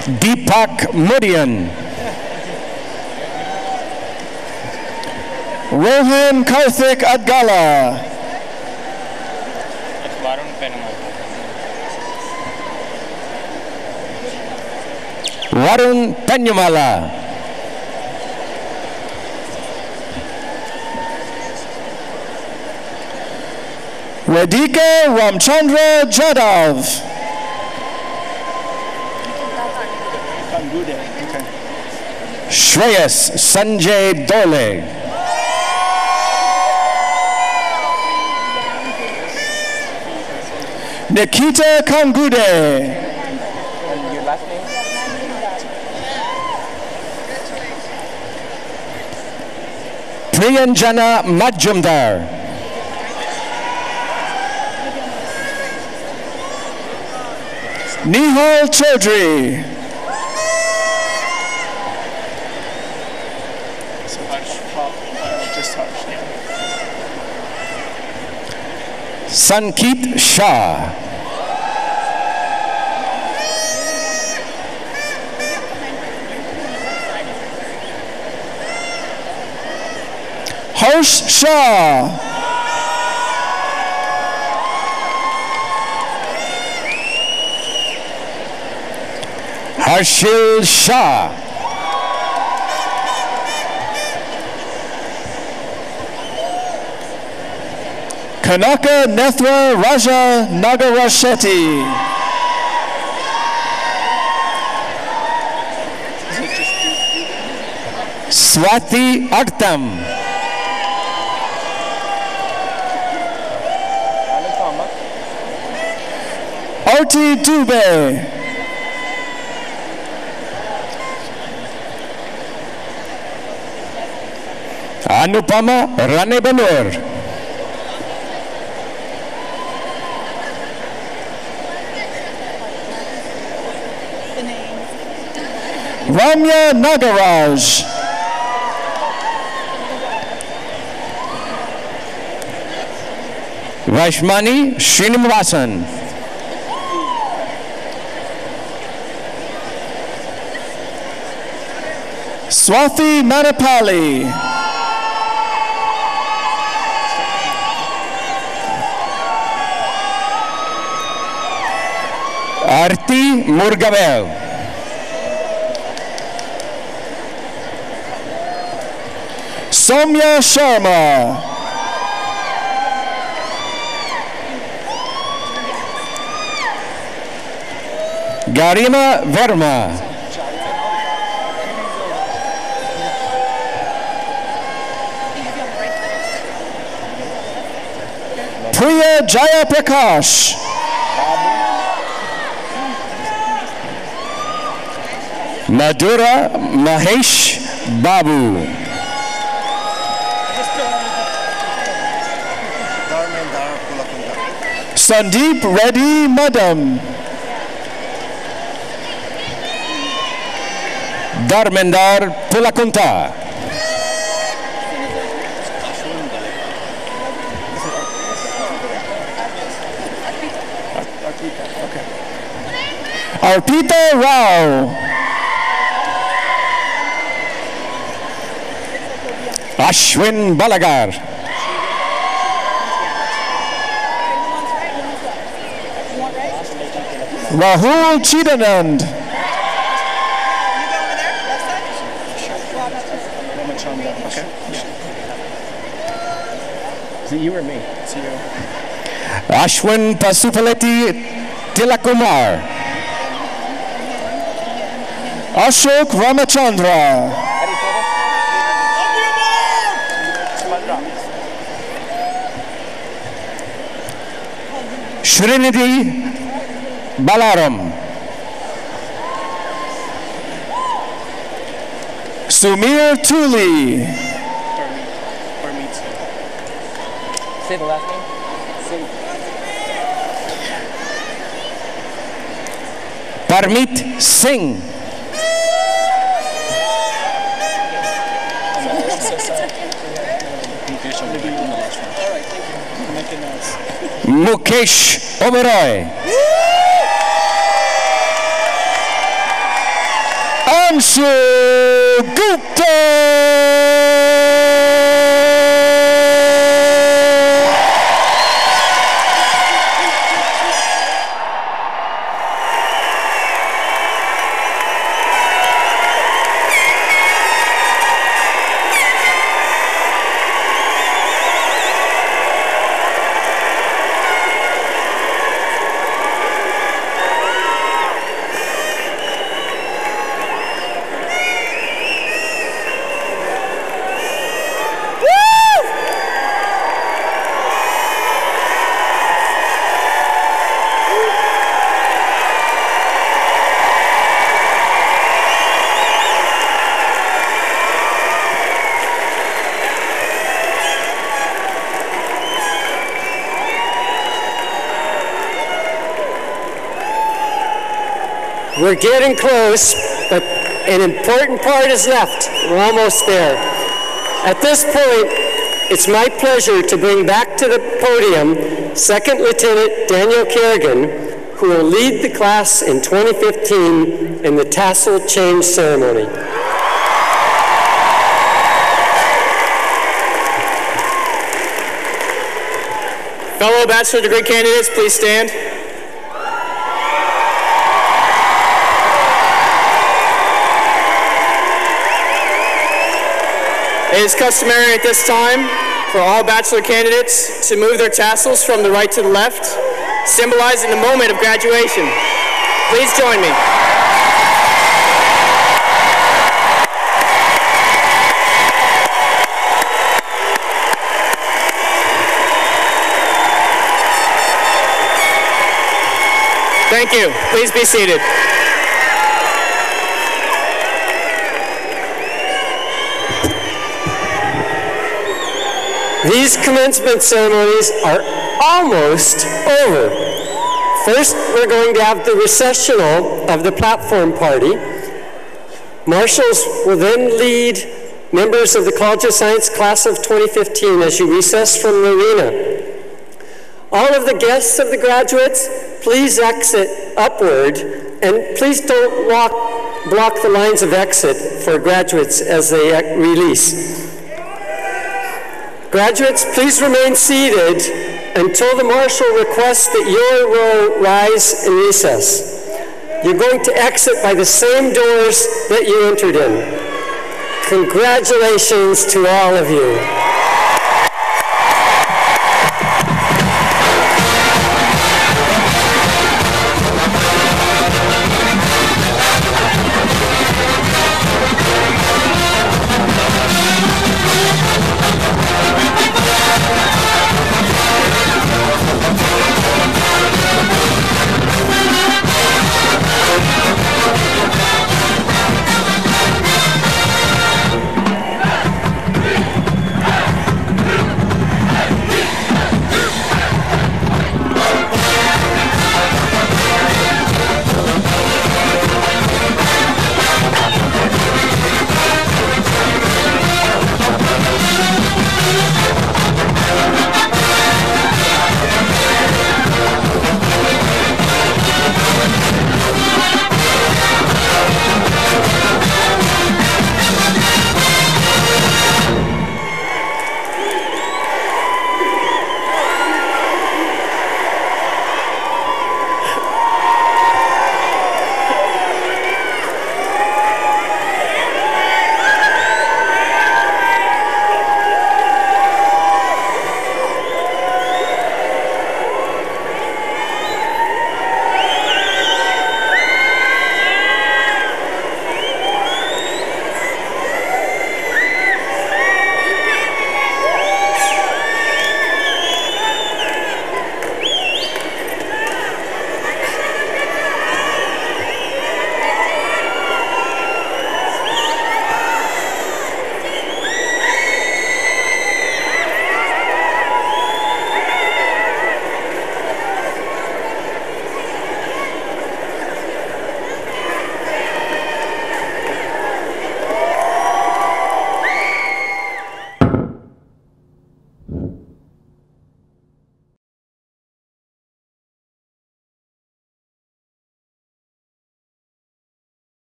Deepak Mudian. Rohan Karthik Adgala. Varun Penyamala. Radhika Ramchandra Jadhav. Shreyas Sanjay Dole. Nikita Kangude. Priyanjana Majumdar. Nihal Chaudhary. Sankit Shah. Harsh Shah. Harshil Shah. Kanaka Nethra Raja Nagarashetty. Swati Artam. Arti Dubey. Anupama Ranebanur. Ramya Nagaraj. Vaishmani Srinivasan. Swathi Manapali. Arti Murgabel. Soumya Sharma. Garima Verma. Priya Jayaprakash. Madhura Mahesh Babu. Sandeep Reddy Madam. Dharmendar Pulakunta. Arpita Rao. Ashwin Balagar. Rahul Chidanand. Is it you or me? It's you. Ashwin Pasupaleti Tilakumar. Ashok Ramachandra. Srinidhi Balaram. Sumir Tuli. Say the last name. Parmit Singh. Mukesh Oberoi. Anshu Gupta. We're getting close, but an important part is left. We're almost there. At this point, it's my pleasure to bring back to the podium Second Lieutenant Daniel Kerrigan, who will lead the class in 2015 in the Tassel change ceremony. Fellow bachelor degree candidates, please stand. It is customary at this time for all bachelor candidates to move their tassels from the right to the left, symbolizing the moment of graduation. Please join me. Thank you. Please be seated. These commencement ceremonies are almost over. First, we're going to have the recessional of the platform party. Marshals will then lead members of the College of Science class of 2015 as you recess from the arena. All of the guests of the graduates, please exit upward, and please don't block the lines of exit for graduates as they release. Graduates, please remain seated until the marshal requests that your row rise in recess. you're going to exit by the same doors that you entered in. Congratulations to all of you.